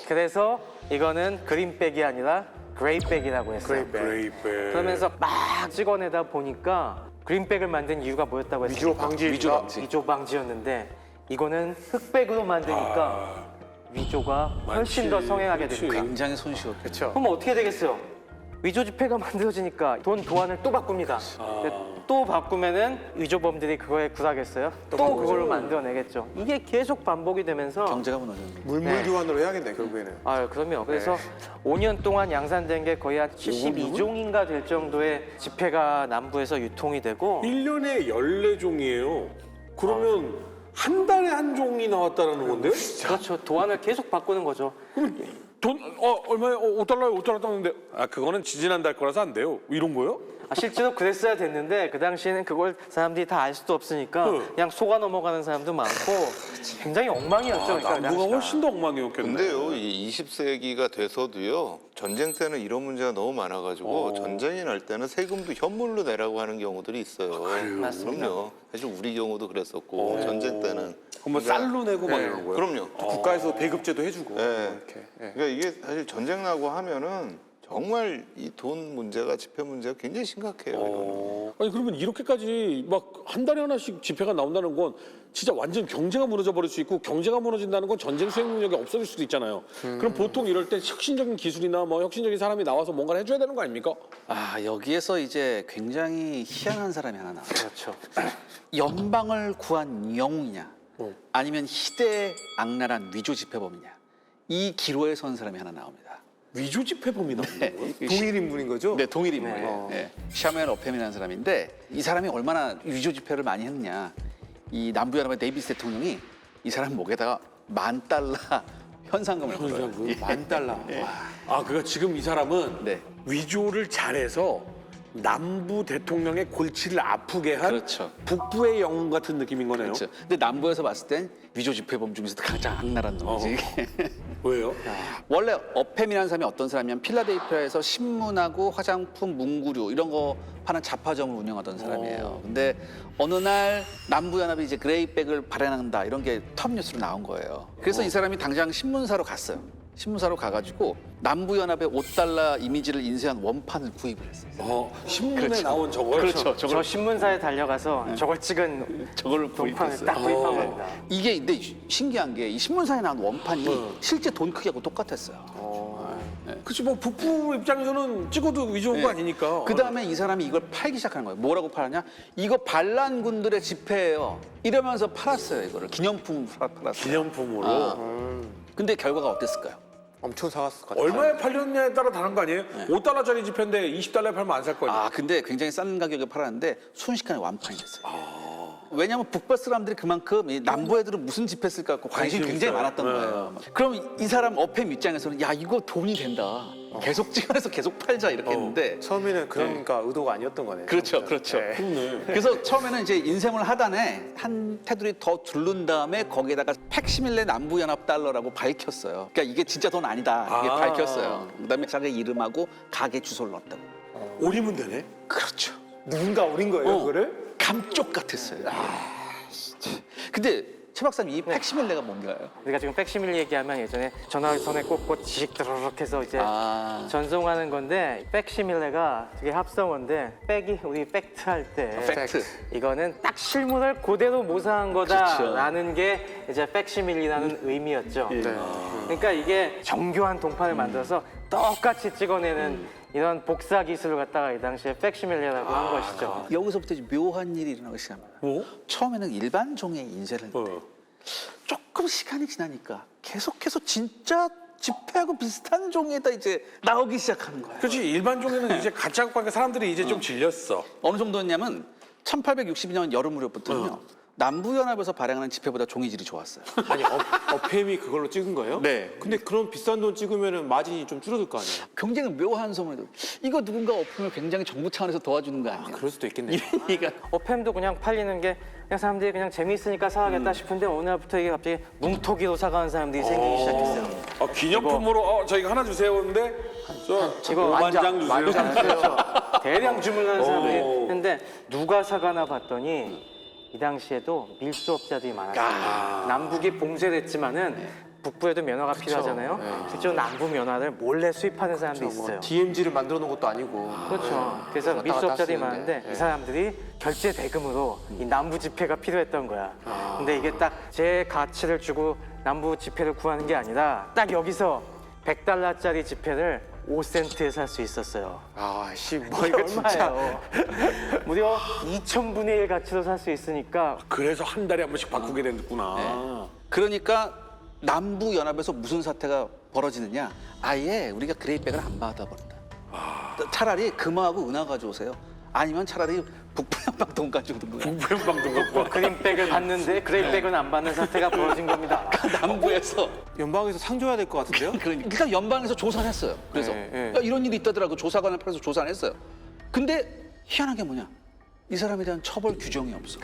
그래서 이거는 그린백이 아니라 그레이백이라고 했어요. 그레이백. 그러면서 막 찍어내다 보니까 그린백을 만든 이유가 뭐였다고 했습니까? 위조 방지. 위조 방지였는데 이거는 흑백으로 만드니까 위조가 훨씬 더 성행하게 그렇지. 됩니다. 굉장히 손쉬웠겠죠. 그렇죠. 그럼 어떻게 되겠어요? 위조 지폐가 만들어지니까 돈 도안을 또 바꿉니다. 근데 또 바꾸면은 위조범들이 그거에 굴하겠어요? 또 그걸로 만들어내겠죠. 이게 계속 반복이 되면서 경제가 무너졌는데. 물물 교환으로 해야겠네, 결국에는. 아, 그럼요. 그래서 5년 동안 양산된 게 거의 한 72종인가 될 정도의 지폐가 남부에서 유통이 되고 1년에 14종이에요. 그러면 한 달에 한 종이 나왔다는 건데요? 그렇죠. 도안을 계속 바꾸는 거죠. 돈 얼마에 5달러에 5달러 땄는데 그거는 지지난달 거라서 안 돼요. 이런 거요? 실제로 그랬어야 됐는데 그 당시에는 그걸 사람들이 다 알 수도 없으니까 그냥 속아 넘어가는 사람도 많고 굉장히 엉망이었죠. 그러니까 남부가 당시가. 훨씬 더 엉망이었겠네. 근데요, 이 20세기가 돼서도요, 전쟁 때는 이런 문제가 너무 많아가지고 전쟁이 날 때는 세금도 현물로 내라고 하는 경우들이 있어요. 맞습니다. 그럼요. 사실 우리 경우도 그랬었고 전쟁 때는. 그럼 뭐 쌀로 내고 막 이런 거요? 그럼요. 국가에서 배급제도 해주고. 네. 이렇게. 예. 그러니까 이게 사실 전쟁 나고 하면은 정말 이 돈 문제가 지폐 문제가 굉장히 심각해요. 이거는. 아니 그러면 이렇게까지 막 한 달에 하나씩 지폐가 나온다는 건 진짜 완전 경제가 무너져 버릴 수 있고 경제가 무너진다는 건 전쟁 수행 능력이 없어질 수도 있잖아요. 그럼 보통 이럴 때 혁신적인 기술이나 뭐 혁신적인 사람이 나와서 뭔가를 해줘야 되는 거 아닙니까? 아, 여기에서 이제 굉장히 희한한 사람이 하나 나와요. 그렇죠. 연방을 구한 영웅이냐, 아니면 희대의 악랄한 위조 지폐범이냐, 이 기로에 선 사람이 하나 나옵니다. 위조 지폐범이 나오는 네, 거예요? 동일 인물인 거죠? 네, 동일 인물이에요. 네. 샤무엘 어팸이라는 사람인데 이 사람이 얼마나 위조 지폐를 많이 했느냐. 이 남부연합의 데이비스 대통령이 이 사람 목에다가 $10,000 현상금을 걸어요. 예. $10,000. 아, 그러니까 지금 이 사람은 네. 위조를 잘해서 남부 대통령의 골치를 아프게 한 그렇죠. 북부의 영웅 같은 느낌인 거네요. 그렇죠. 근데 남부에서 봤을 땐 위조 지폐범 중에서도 가장 악랄한 놈이지. 왜요? 원래 어팸이라는 사람이 어떤 사람이냐면 필라델피아에서 신문하고 화장품, 문구류 이런 거 파는 잡화점을 운영하던 사람이에요. 근데 어느 날 남부연합이 이제 그레이백을 발행한다 이런 게 톱뉴스로 나온 거예요. 그래서 이 사람이 당장 신문사로 갔어요. 신문사로 가가지고 남부연합의 $5 이미지를 인쇄한 원판을 구입을 했어요. 신문에 그렇죠. 나온 저걸. 그렇죠. 저 신문사에 달려가서 저걸 찍은 저걸 동판을 구입했어요. 딱 구입한 겁니다. 이게 근데 신기한 게 이 신문사에 나온 원판이 실제 돈 크기하고 똑같았어요. 그치 뭐 북부 입장에서는 찍어도 위조한 거 네. 아니니까. 그 다음에 이 사람이 이걸 팔기 시작하는 거예요. 뭐라고 팔았냐? 이거 반란군들의 지폐예요. 이러면서 팔았어요. 이거를 기념품으로 팔았어요. 기념품으로. 근데 결과가 어땠을까요? 엄청 사갔을 것 같아요. 얼마에 팔렸냐에 따라 다른 거 아니에요? 5달러짜리 지폐인데 20달러에 팔면 안 살 거 아니에요? 아 근데 굉장히 싼 가격에 팔았는데 순식간에 완판이 됐어요. 왜냐하면 북부 사람들이 그만큼 이 남부 애들은 무슨 집회 쓸까 갖고 관심이 관심이 굉장히 있어요. 많았던 거예요. 그럼 이 사람 어팸 입장에서는 야 이거 돈이 된다. 계속 찍어내서 계속 팔자 이렇게 했는데 처음에는 그러니까 의도가 아니었던 거네요. 그렇죠, 그렇죠. 그래서 처음에는 이제 인쇄물 하단에 한 테두리 더 두른 다음에 거기에다가 팩시밀레 남부연합 달러라고 밝혔어요. 그러니까 이게 진짜 돈 아니다. 이게 아. 밝혔어요. 그다음에 자기 이름하고 가게 주소를 넣었다고. 오리면 되네. 그렇죠. 누군가 오린 거예요, 그거를? 감쪽 같았어요. 근데 최 박사님 이 팩시밀레가 뭔가요? 우리가 지금 팩시밀리 얘기하면 예전에 전화선에 꽂고 지식 드르륵 해서 이제 아. 전송하는 건데 팩시밀레가 되게 합성어인데 팩이 우리 팩트 할 때 팩트. 이거는 딱 실물을 그대로 모사한 그렇죠. 거다라는 게 이제 팩시밀리라는 의미였죠. 그러니까 이게 정교한 동판을 만들어서 똑같이 찍어내는 이런 복사 기술을 갖다가 이 당시에 팩시밀리라고 한 것이죠. 여기서부터 이제 묘한 일이 일어나기 시작합니다. 뭐? 처음에는 일반 종이에 인쇄를 했는데 조금 시간이 지나니까 계속해서 진짜 지폐하고 비슷한 종이에다 이제 나오기 시작하는 거예요. 그렇지 일반 종에는 이제 가짜 갖고 하니까 사람들이 이제 좀 질렸어. 어느 정도였냐면 1862년 여름 무렵부터는요. 남부연합에서 발행하는 지폐보다 종이질이 좋았어요. 아니, 어팸이 그걸로 찍은 거예요? 네. 근데 그런 비싼 돈 찍으면 마진이 좀 줄어들 거 아니에요? 굉장히 묘한 소문이 들어요. 이거 누군가 엎으면 굉장히 정부 차원에서 도와주는 거 아니에요? 그럴 수도 있겠네요. 이런 얘기가 어팸도 그냥 팔리는 게 그냥 사람들이 그냥 재미있으니까 사가겠다 싶은데 어느 날부터 이게 갑자기 뭉토기로 사가는 사람들이 생기기 시작했어요. 기념품으로 저희가 하나 주세요 하는데 이거 5만 장 주세요. 대량 주문하는 사람들이 했는데 누가 사가나 봤더니 이 당시에도 밀수업자들이 많았어요. 남북이 봉쇄됐지만은 북부에도 면허가 필요하잖아요. 실제로 남부 면허를 몰래 수입하는 사람도 있어요. DMZ를 만들어 놓은 것도 아니고. 그렇죠. 그래서 왔다 갔다 밀수업자들이 쓰는데. 많은데 이 사람들이 결제 대금으로 이 남부 지폐가 필요했던 거야. 근데 이게 딱 제 가치를 주고 남부 지폐를 구하는 게 아니라 딱 여기서 100달러짜리 지폐를 5센트에 살 수 있었어요. 뭐 이게 이거 진짜. 얼마예요? 무려 2,000분의 1 가치로 살 수 있으니까 그래서 한 달에 한 번씩 바꾸게 됐구나. 그러니까 남부연합에서 무슨 사태가 벌어지느냐? 아예 우리가 그레이백을 안 받아버린다. 차라리 금화하고 은화 가져오세요. 아니면 차라리 북부연방 돈 가져오는 거예요. 북부연방도 갖고 그린백을 받는데 그레이백은 안 받는 사태가 벌어진 겁니다. 남부에서 연방에서 상 줘야 될 것 같은데요? 그러니까 일단 연방에서 조사를 했어요. 그래서 네. 야, 이런 일이 있다더라고 조사관을 팔아서 조사를 했어요. 근데 희한한 게 뭐냐? 이 사람에 대한 처벌 규정이 없어.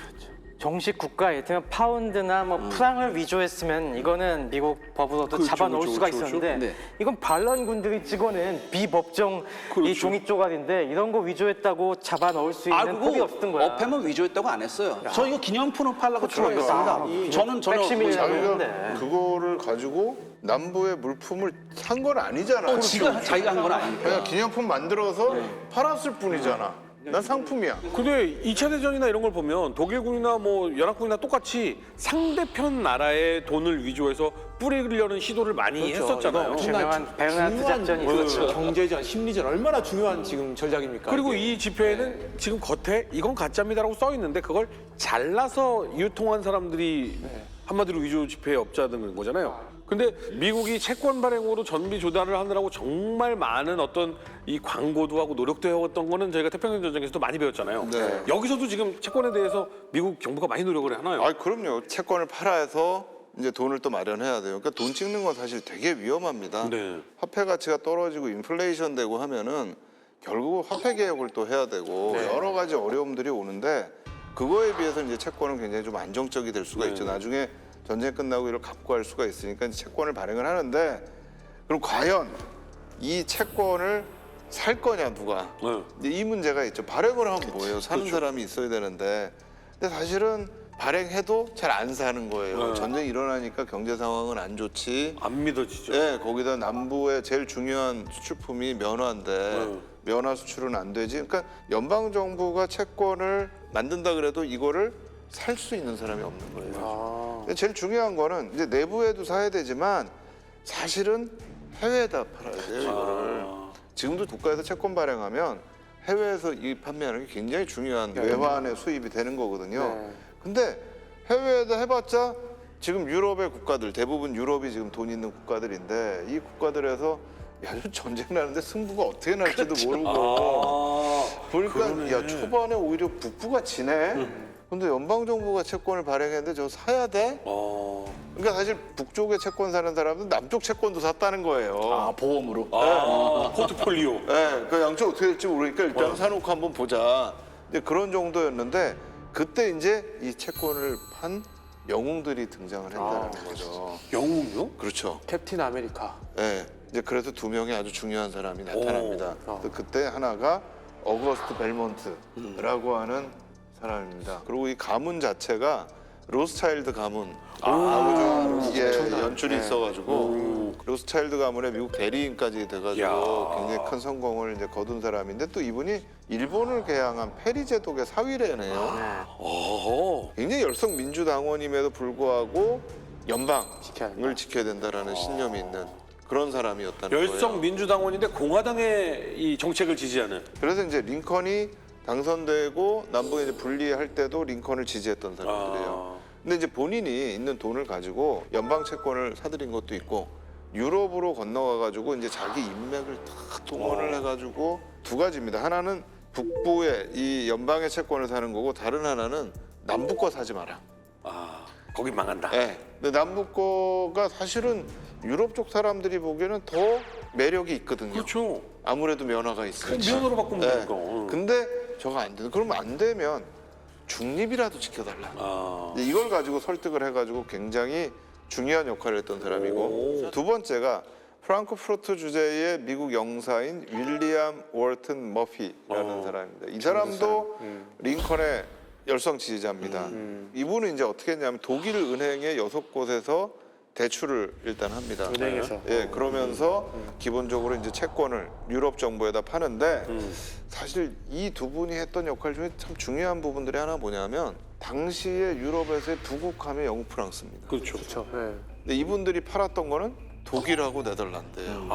정식 국가 예를 파운드나 뭐 프랑을 위조했으면 이거는 미국 법으로도 그렇죠, 잡아놓을 그렇죠, 수가 그렇죠. 있었는데 네. 이건 반란군들이 찍어낸 비법정 이 종이 쪼가리인데 이런 거 위조했다고 잡아넣을 수 있는 법이 없었던 거야. 어팸은 위조했다고 안 했어요. 저 이거 기념품을 팔라고 들어있습니다. 저는 백시밀리라고 자기가 했는데. 그거를 가지고 남부의 물품을 산 건 아니잖아. 자기가 한 건 아니니까. 그냥 기념품 만들어서 팔았을 뿐이잖아. 난 상품이야. 근데 2차 대전이나 이런 걸 보면 독일군이나 뭐 연합군이나 똑같이 상대편 나라의 돈을 위조해서 뿌리려는 시도를 많이 했었잖아요. 유명한 베르나르트 작전이 있었죠. 경제전, 심리전 얼마나 중요한 지금 전략입니까? 그리고 이게. 이 지폐에는 지금 겉에 이건 가짜입니다라고 써 있는데 그걸 잘라서 유통한 사람들이 한마디로 위조 지폐 업자들인 거잖아요. 근데 미국이 채권 발행으로 전비 조달을 하느라고 정말 많은 어떤 이 광고도 하고 노력도 해왔던 거는 저희가 태평양 전쟁에서도 많이 배웠잖아요. 네. 여기서도 지금 채권에 대해서 미국 정부가 많이 노력을 하나요? 아, 그럼요. 채권을 팔아서 이제 돈을 또 마련해야 돼요. 그러니까 돈 찍는 건 사실 되게 위험합니다. 네. 화폐 가치가 떨어지고 인플레이션 되고 하면은 결국 화폐 개혁을 또 해야 되고 여러 가지 어려움들이 오는데 그거에 비해서 이제 채권은 굉장히 좀 안정적이 될 수가 있죠. 나중에 전쟁 끝나고 이걸 갚고 할 수가 있으니까 이제 채권을 발행을 하는데 그럼 과연 이 채권을 살 거냐 누가? 네. 이제 이 문제가 있죠. 발행을 하면 뭐예요? 사는 사람이 있어야 되는데 근데 사실은 발행해도 잘 안 사는 거예요. 전쟁이 일어나니까 경제 상황은 안 좋지. 안 믿어지죠. 네, 거기다 남부의 제일 중요한 수출품이 면화인데 면화 수출은 안 되지. 그러니까 연방 정부가 채권을 만든다 그래도 이거를 살 수 있는 사람이 없는 거예요. 근데 제일 중요한 거는 이제 내부에도 사야 되지만 사실은 해외에다 팔아야 돼요. 이거를 지금도 국가에서 채권 발행하면 해외에서 이 판매하는 게 굉장히 중요한 외환의 수입이 되는 거거든요. 근데 해외에다 해봤자 지금 유럽의 국가들 대부분 유럽이 지금 돈 있는 국가들인데 이 국가들에서 야, 저 전쟁 나는데 승부가 어떻게 날지도 모르고 보니까 야 초반에 오히려 북부가 지네. 근데 연방 정부가 채권을 발행했는데 저 사야 돼? 그러니까 사실 북쪽에 채권 사는 사람은 남쪽 채권도 샀다는 거예요. 아, 보험으로. 포트폴리오. 네, 그 양쪽 어떻게 될지 모르니까 일단 사놓고 한번 보자. 이제 그런 정도였는데 그때 이제 이 채권을 판 영웅들이 등장을 했다는 거죠. 영웅요? 그렇죠. 캡틴 아메리카. 네, 이제 그래서 두 명의 아주 중요한 사람이 나타납니다. 그래서 그때 하나가 어거스트 벨몬트라고 하는 사람입니다. 그리고 이 가문 자체가 로스차일드 가문 하고 좀 이게 연출이 있어가지고 로스차일드 가문의 미국 대리인까지 돼가지고 야. 굉장히 큰 성공을 이제 거둔 사람인데 또 이분이 일본을 개항한 페리 제독의 사위래네요. 굉장히 열성 민주당원임에도 불구하고 연방을 지켜야 된다라는 신념이 있는 그런 사람이었다는 거예요. 열성 민주당원인데 공화당의 이 정책을 지지하는. 그래서 이제 링컨이 당선되고 남북이 이제 분리할 때도 링컨을 지지했던 사람들이에요. 근데 이제 본인이 있는 돈을 가지고 연방 채권을 사들인 것도 있고 유럽으로 건너가가지고 이제 자기 인맥을 다 동원을 해가지고 두 가지입니다. 하나는 북부의 이 연방의 채권을 사는 거고 다른 하나는 남북 거 사지 마라. 거기 망한다. 네. 근데 남북 거가 사실은 유럽 쪽 사람들이 보기에는 더 매력이 있거든요. 그렇죠. 아무래도 면허가 있으니까. 면허로 바꾸면 네. 되니까. 근데 저거 안 되는. 그러면 안 되면 중립이라도 지켜달라. 이제 이걸 가지고 설득을 해가지고 굉장히 중요한 역할을 했던 사람이고 두 번째가 프랑크푸르트 주재의 미국 영사인 윌리엄 월튼 머피라는 사람입니다. 이 사람도 링컨의 열성 지지자입니다. 이분은 이제 어떻게 했냐면 독일 은행의 6곳에서 대출을 일단 합니다. 은행에서. 예, 그러면서 기본적으로 이제 채권을 유럽 정부에다 파는데 사실 이 두 분이 했던 역할 중에 참 중요한 부분들이 하나 뭐냐면 당시에 유럽에서의 부국함이 영국 프랑스입니다. 그렇죠. 그렇죠. 네. 근데 이분들이 팔았던 거는 독일하고 네덜란드예요.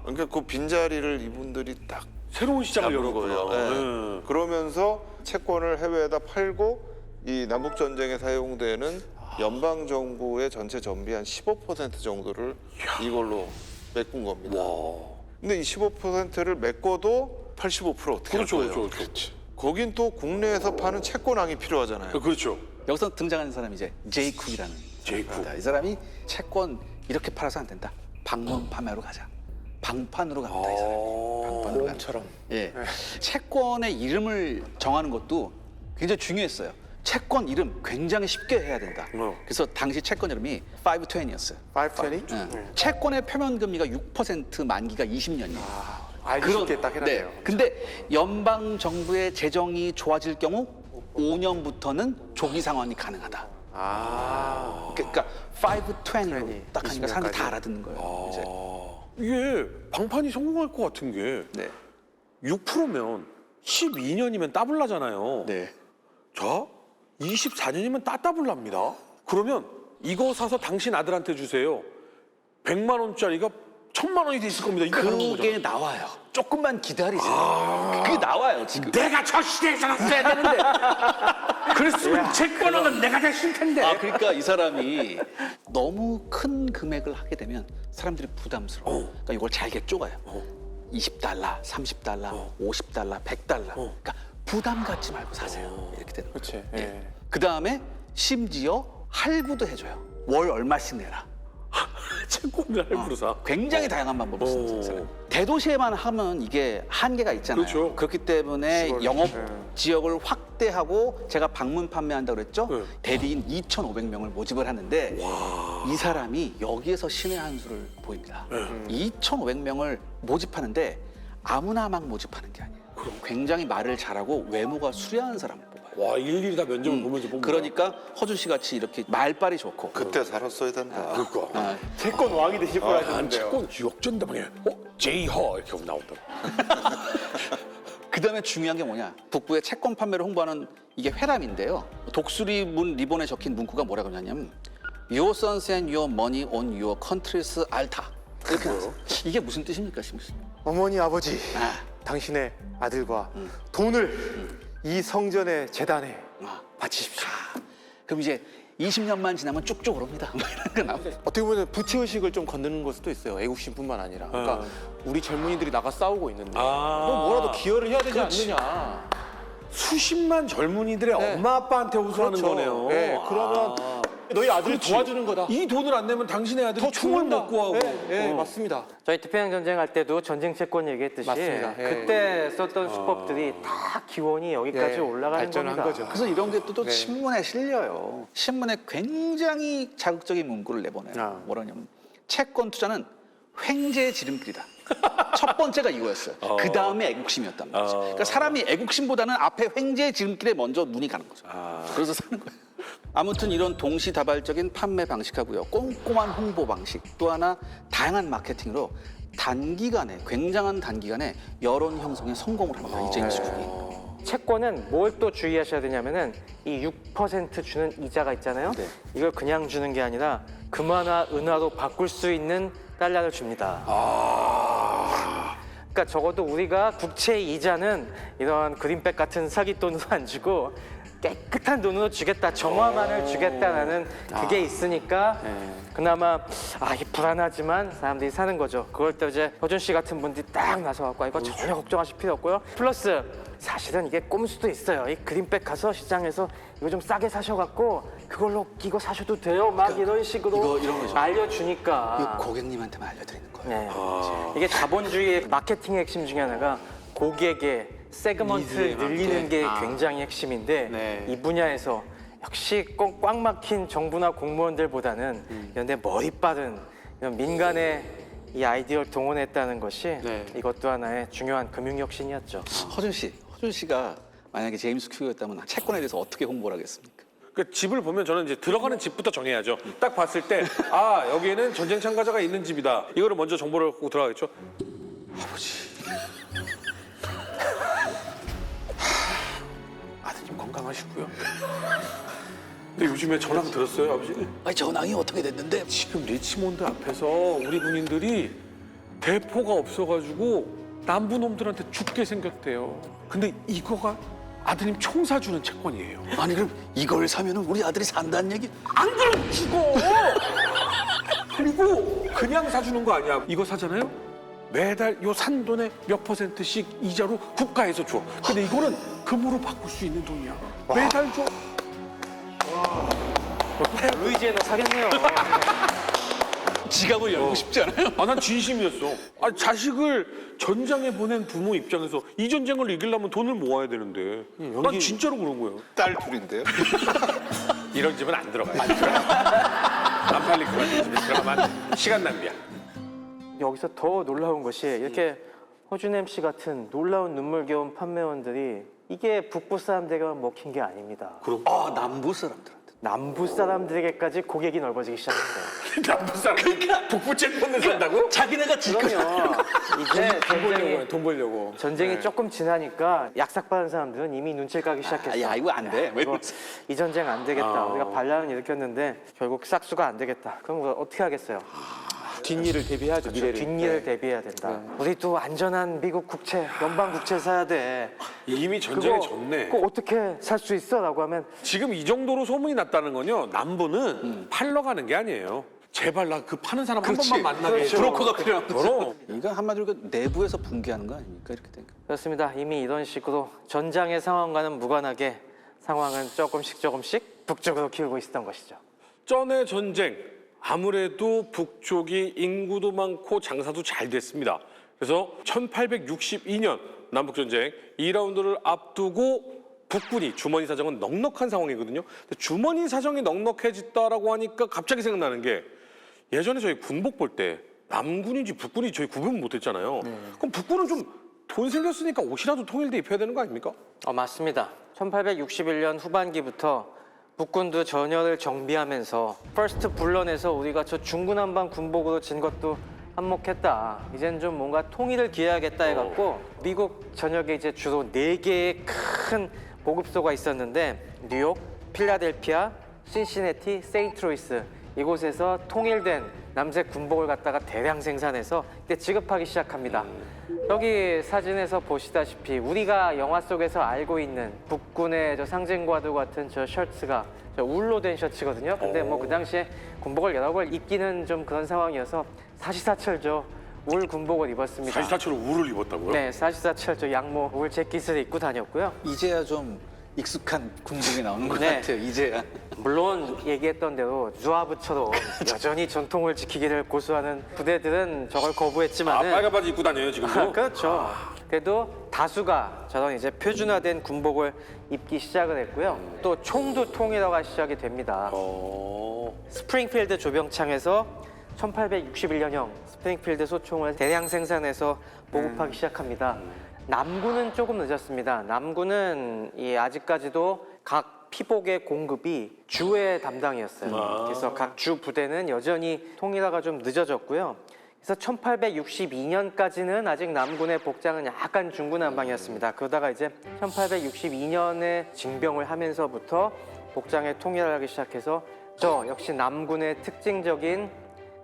그러니까 그 빈자리를 이분들이 딱 새로운 시장을 잡은 열었고요. 거예요. 네. 그러면서 채권을 해외에다 팔고 이 남북 전쟁에 사용되는 연방 정부의 전체 전비 한 15% 정도를 이걸로 메꾼 겁니다. 근데 이 15%를 메꿔도 85% 어떻게 그렇죠, 할 거예요? 그렇죠. 거긴 또 국내에서 파는 채권왕이 필요하잖아요. 그렇죠. 여기서 등장하는 사람이 이제 제이 쿡이라는 제이 쿡. 사람입니다. 이 사람이 채권 이렇게 팔아서 안 된다. 방문 판매로 가자. 방판으로 갑니다. 이 사람이. 방판으로 갑니다. 예. 채권의 이름을 정하는 것도 굉장히 중요했어요. 채권 이름 굉장히 쉽게 해야 된다. 그래서 당시 채권 이름이 520였어요. 520? 채권의 표면 금리가 6%, 만기가 20년이에요. 알기 쉽게 딱 해놨네요. 근데 연방 정부의 재정이 좋아질 경우 5년부터는 조기 상환이 가능하다. 그러니까 520로 딱 하니까 사람들이 다 알아듣는 거예요. 이제. 이게 방판이 성공할 것 같은 게 네. 6%면 12년이면 따블라잖아요. 네. 자, 24년이면 따따블랍니다. 그러면 이거 사서 당신 아들한테 주세요. 100만 원짜리가 1000만 원이 돼 있을 겁니다. 이거 하는 그게 거죠. 나와요. 조금만 기다리세요. 그게 나와요, 지금. 내가 저 시대에 살았어야 되는데. 그랬으면 채권왕은 내가 됐을 텐데. 그러니까 이 사람이 너무 큰 금액을 하게 되면 사람들이 부담스러워. 그러니까 이걸 잘게 쪼가요. 20달러, 30달러, 50달러, 100달러. 그러니까 부담 갖지 말고 사세요. 이렇게 되는 거죠. 그렇지. 예. 그다음에 심지어 할부도 해줘요. 월 얼마씩 내라. 채권을 할부로 사. 굉장히 다양한 방법을 쓰는 사람. 대도시에만 하면 이게 한계가 있잖아요. 그렇죠. 그렇기 때문에 영업 지역을 확대하고 제가 방문 판매한다고 그랬죠. 네. 대리인 2,500명을 모집을 하는데 이 사람이 여기에서 신의 한 수를 보입니다. 2,500명을 모집하는데 아무나 막 모집하는 게 아니에요. 굉장히 말을 잘하고 외모가 수려한 사람을 뽑아요. 와, 일일이 다 면접을 보면서 뽑는 그러니까 허준 씨 같이 이렇게 말빨이 좋고 그때 살았어야 된다. 그러니까. 채권 왕이 되실 난 거라는데요. 채권 역전담방에 제이허 이렇게 나온다. 그다음에 중요한 게 뭐냐? 북부의 채권 판매를 홍보하는 이게 회람인데요. 독수리 문 리본에 적힌 문구가 뭐라고 하냐면 Your sons and your money on your country's altar. 이렇게 나왔어요. 이게 무슨 뜻입니까, 심씨? 어머니 아버지 아. 당신의 아들과 돈을 이 성전의 재단에 바치십시오. 그럼 이제 20년만 지나면 쭉쭉 오릅니다. 뭐 이런 거 나와요. 어떻게 보면 부채 의식을 좀 건드는 걸 수도 있어요. 애국심뿐만 아니라. 그러니까 우리 젊은이들이 나가 싸우고 있는데 너 뭐라도 기여를 해야 되지 않느냐. 수십만 젊은이들의 네. 엄마 아빠한테 호소하는 그렇죠. 거네요. 네, 그러면 너희 아들이 그렇지. 도와주는 거다. 이 돈을 안 내면 당신의 아들이 더 총을 죽는다. 먹고 하고. 네, 네, 맞습니다. 저희 태평양 전쟁 할 때도 전쟁 채권 얘기했듯이 맞습니다. 예. 그때 썼던 수법들이 다 기원이 여기까지 예, 올라가는 발전한 겁니다. 거죠. 그래서 이런 게 또 네. 신문에 실려요. 신문에 굉장히 자극적인 문구를 내보내요. 아. 뭐라냐면 채권 투자는 횡재의 지름길이다. 첫 번째가 이거였어요. 그 다음에 애국심이었단 말이죠. 그러니까 사람이 애국심보다는 앞에 횡재의 지름길에 먼저 눈이 가는 거죠. 그래서 사는 거예요. 아무튼 이런 동시다발적인 판매 방식하고요. 꼼꼼한 홍보 방식, 또 하나 다양한 마케팅으로 단기간에, 굉장한 단기간에 여론 형성에 성공을 합니다. 이 제임스 쿡이. 채권은 뭘 또 주의하셔야 되냐면은 이 6% 주는 이자가 있잖아요. 네. 이걸 그냥 주는 게 아니라 금화나 은화로 바꿀 수 있는 달러를 줍니다. 그러니까 적어도 우리가 국채 이자는 이런 그린백 같은 사기 돈으로 안 주고 깨끗한 돈으로 주겠다, 정화만을 주겠다라는 그게 있으니까 그나마 이게 불안하지만 사람들이 사는 거죠. 그걸 또 이제 허준 씨 같은 분들이 딱 나서 갖고 이거 전혀 걱정하실 필요 없고요. 플러스 사실은 이게 꼼수도 있어요. 이 그린백 가서 시장에서 이거 좀 싸게 사셔갖고 그걸로 이거 사셔도 돼요. 막 이런 식으로 이런 거죠. 알려주니까. 이거 고객님한테만 알려드리는 거예요. 네. 이게 자본주의의 마케팅의 핵심 중에 하나가 고객의 세그먼트를 니즈에 늘리는 맞게. 게 굉장히 핵심인데 네. 이 분야에서 역시 꼭 꽉 막힌 정부나 공무원들보다는 이런 데 머리 빠른 이런 민간의 이 아이디어를 동원했다는 것이 네. 이것도 하나의 중요한 금융혁신이었죠. 허준 씨가 만약에 제임스 쿡이었다면 채권에 대해서 어떻게 홍보를 하겠습니까? 그 집을 보면 저는 이제 들어가는 집부터 정해야죠. 딱 봤을 때 여기에는 전쟁 참가자가 있는 집이다. 이거를 먼저 정보를 갖고 들어가겠죠. 아버지. 아드님 건강하시고요. 근데 요즘에 전화 들었어요, 아버지? 아니 전황이 어떻게 됐는데? 지금 리치몬드 앞에서 우리 군인들이 대포가 없어가지고 남부 놈들한테 죽게 생겼대요. 근데 이거가 아드님 총 사주는 채권이에요. 아니 그럼 이걸 사면은 우리 아들이 산다는 얘기? 안 그러면 죽어. 그리고 그냥 사주는 거 아니야. 이거 사잖아요. 매달 요 산 돈의 몇 %씩 이자로 국가에서 줘. 근데 이거는 금으로 바꿀 수 있는 돈이야. 매달 줘. 루이지애나 사겠네요. 지갑을 열고 싶지 않아요? 난 진심이었어. 자식을 전장에 보낸 부모 입장에서 이 전쟁을 이기려면 돈을 모아야 되는데 난 진짜로 그런 거예요. 딸 둘인데요. 이런 집은 안 들어가요. 안 팔릴 것 같은 집에 들어가면 시간 낭비야. 여기서 더 놀라운 것이 이렇게 허준 MC 같은 놀라운 눈물겨운 판매원들이 이게 북부 사람들에게만 먹힌 게 아닙니다. 남부 사람들한테. 남부 사람들에게까지 고객이 넓어지기 시작했어요. 남부 사람 북부 채권을 산다고? 자기네가 그럼요. 이제 돈 벌려고. 전쟁이 조금 지나니까 약삭받은 사람들은 이미 눈치를 까기 시작했어. 야 이거 안 돼. 왜? 이 전쟁 안 되겠다. 우리가 반란을 일으켰는데 결국 싹수가 안 되겠다. 그럼 우리가 어떻게 하겠어요? 뒷일을 대비해야죠. 미래를. 뒷일을 대비해야 된다. 우리 또 안전한 미국 국채, 연방 국채 사야 돼. 이미 전쟁에 졌네. 그거 어떻게 살 수 있어? 라고 하면 지금 이 정도로 소문이 났다는 건요. 남부는 팔러 가는 게 아니에요. 제발 나 그 파는 사람 한 번만 만나게 해줘. 브로커가 필요한 거죠. 그럼. 이거 한마디로 그 내부에서 붕괴하는 거 아닙니까? 이렇게 되니까. 그렇습니다. 이미 이런 식으로 전장의 상황과는 무관하게 상황은 조금씩 북쪽으로 기울고 있었던 것이죠. 전의 전쟁. 아무래도 북쪽이 인구도 많고 장사도 잘 됐습니다. 그래서 1862년 남북전쟁 2라운드를 앞두고 북군이 주머니 사정은 넉넉한 상황이거든요. 근데 주머니 사정이 넉넉해졌다라고 하니까 갑자기 생각나는 게 예전에 저희 군복 볼 때 남군인지 북군인지 저희 구분 못했잖아요. 그럼 북군은 좀 돈 생겼으니까 옷이라도 통일돼 입혀야 되는 거 아닙니까? 맞습니다. 1861년 후반기부터 북군도 전열을 정비하면서 퍼스트 불런에서 우리가 저 중구난방 군복으로 진 것도 한몫했다. 이젠 좀 뭔가 통일을 기해야겠다 해갖고 미국 전역에 이제 주로 4개의 큰 보급소가 있었는데 뉴욕, 필라델피아, 신시내티, 세인트루이스 이곳에서 통일된 남색 군복을 갖다가 대량 생산해서 이때 지급하기 시작합니다. 여기 사진에서 보시다시피 우리가 영화 속에서 알고 있는 북군의 저 상징과도 같은 저 셔츠가 저 울로 된 셔츠거든요. 근데 뭐 그 당시에 군복을 여러 벌 입기는 좀 그런 상황이어서 사시사철죠. 울 군복을 입었습니다. 사시사철로 울을 입었다고요? 네, 사시사철 저 양모 울 재킷을 입고 다녔고요. 이제야 좀 익숙한 군복이 나오는 것 네. 같아요. 이제야. 물론 얘기했던 대로 주하부처럼 여전히 전통을 지키기를 고수하는 부대들은 저걸 거부했지만은 빨간 바지 입고 다녀요 지금도? 그렇죠. 그래도 다수가 저런 이제 표준화된 군복을 입기 시작을 했고요. 또 총도 통일화가 시작이 됩니다. 스프링필드 조병창에서 1861년형 스프링필드 소총을 대량 생산해서 보급하기 시작합니다. 남군은 조금 늦었습니다. 남군은 아직까지도 각 피복의 공급이 주의 담당이었어요. 그래서 각 주 부대는 여전히 통일화가 좀 늦어졌고요. 그래서 1862년까지는 아직 남군의 복장은 약간 중구난방이었습니다. 그러다가 이제 1862년에 징병을 하면서부터 복장의 통일화를 하기 시작해서 저 역시 남군의 특징적인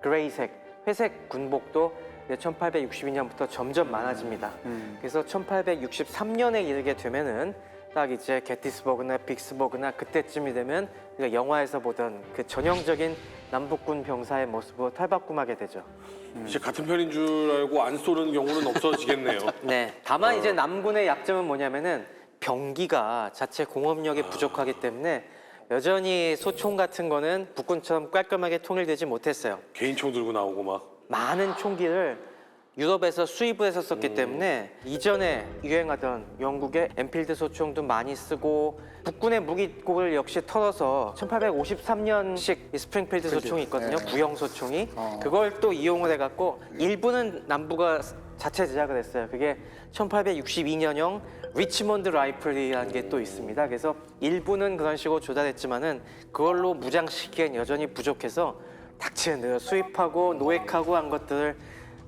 그레이색, 회색 군복도 1862년부터 점점 많아집니다. 그래서 1863년에 이르게 되면은 딱 이제 게티스버그나 빅스버그나 그때쯤이 되면 우리가 영화에서 보던 그 전형적인 남북군 병사의 모습으로 탈바꿈하게 되죠. 이제 같은 편인 줄 알고 안 쏘는 경우는 없어지겠네요. 네. 다만 이제 남군의 약점은 뭐냐면은 병기가 자체 공업력이 부족하기 때문에 여전히 소총 같은 거는 북군처럼 깔끔하게 통일되지 못했어요. 개인총 들고 나오고 막. 많은 총기를 유럽에서 수입을 했었기 때문에 이전에 유행하던 영국의 엔필드 소총도 많이 쓰고 북군의 무기고를 역시 털어서 1853년식 스프링필드 소총이 있거든요. 구형 소총이. 그걸 또 이용을 해갖고 일부는 남부가 자체 제작을 했어요. 그게 1862년형 리치몬드 라이플이라는 게 또 있습니다. 그래서 일부는 그런 식으로 조달했지만은 그걸로 무장시키기엔 여전히 부족해서 닥치는 대로 수입하고 노획하고 한 것들을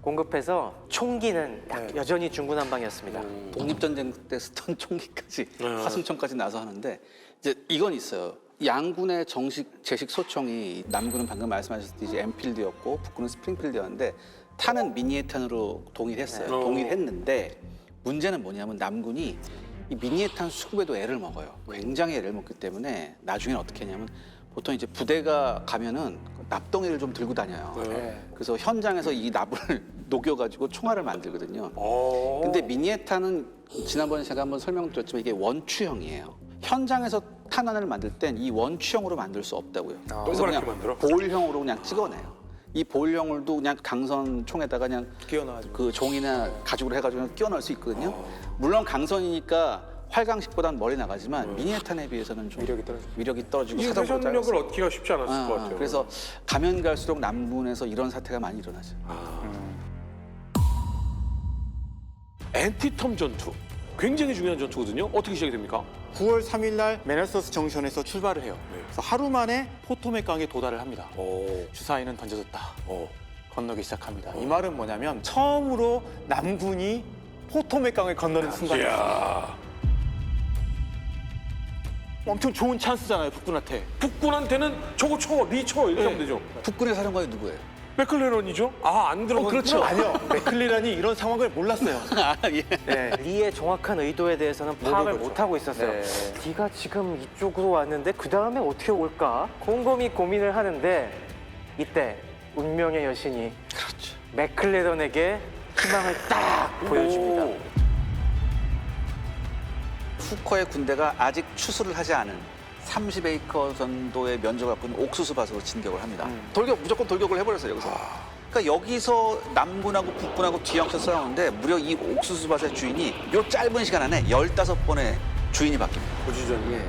공급해서 총기는 여전히 중구난방이었습니다. 독립전쟁 때 쓰던 총기까지 화승총까지 나서 하는데 이제 이건 있어요. 양군의 정식 제식 소총이 남군은 방금 말씀하셨듯이 이제 엔필드였고 북군은 스프링필드였는데 탄은 미니에탄으로 동일했어요. 동일했는데 문제는 뭐냐면 남군이 이 미니에탄 수급에도 애를 먹어요. 굉장히 애를 먹기 때문에 나중에는 어떻게 했냐면 보통 이제 부대가 가면은 납덩이를 좀 들고 다녀요. 그래서 현장에서 이 납을 녹여가지고 총알을 만들거든요. 근데 미니에탄은 지난번에 제가 한번 설명드렸지만 이게 원추형이에요. 현장에서 탄환을 만들 땐 이 원추형으로 만들 수 없다고요. 그래서 동그랗게 그냥 만들어? 볼형으로 그냥 찍어내요. 이 볼형을도 그냥 강선 총에다가 그냥 끼워넣어가지고. 그 종이나 가죽으로 해가지고 끼워 넣을 수 있거든요. 물론 강선이니까 활강식보다는 멀리 나가지만 미니에탄에 비해서는 좀 위력이 떨어지고 이 사정거리가 회전력을 짧았어요. 얻기가 쉽지 않았을 것 같아요. 그래서 가면 갈수록 남군에서 이런 사태가 많이 일어나죠. 엔티텀 전투. 굉장히 중요한 전투거든요. 어떻게 시작이 됩니까? 9월 3일 날 메널서스 정션에서 출발을 해요. 그래서 하루 만에 포토맥 강에 도달을 합니다. 주사위는 던져졌다. 건너기 시작합니다. 이 말은 뭐냐면 처음으로 남군이 포토맥 강을 건너는 순간이었어요. 이야. 엄청 좋은 찬스잖아요, 북군한테. 북군한테는 저거 쳐, 니 쳐, 이렇게 하면 되죠. 북군의 사령관이 누구예요? 맥클레런이죠? 안 들어갔죠? 그렇죠. 아니요, 맥클리란이 이런 상황을 몰랐어요. 예. 네, 리의 정확한 의도에 대해서는 파악을 못하고 있었어요. 네가 지금 이쪽으로 왔는데 그 다음에 어떻게 올까? 곰곰이 고민을 하는데 이때 운명의 여신이 맥클레런에게 희망을 딱 보여줍니다. 후커의 군대가 아직 추수를 하지 않은 30에이커 정도의 면적을 갖고 있는 옥수수 밭으로 진격을 합니다. 무조건 돌격을 해버렸어요, 여기서. 그러니까 여기서 남군하고 북군하고 뒤엉켜 싸우는데 무려 이 옥수수 밭의 주인이 요 짧은 시간 안에 15번의 주인이 바뀝니다. 고지전. 예.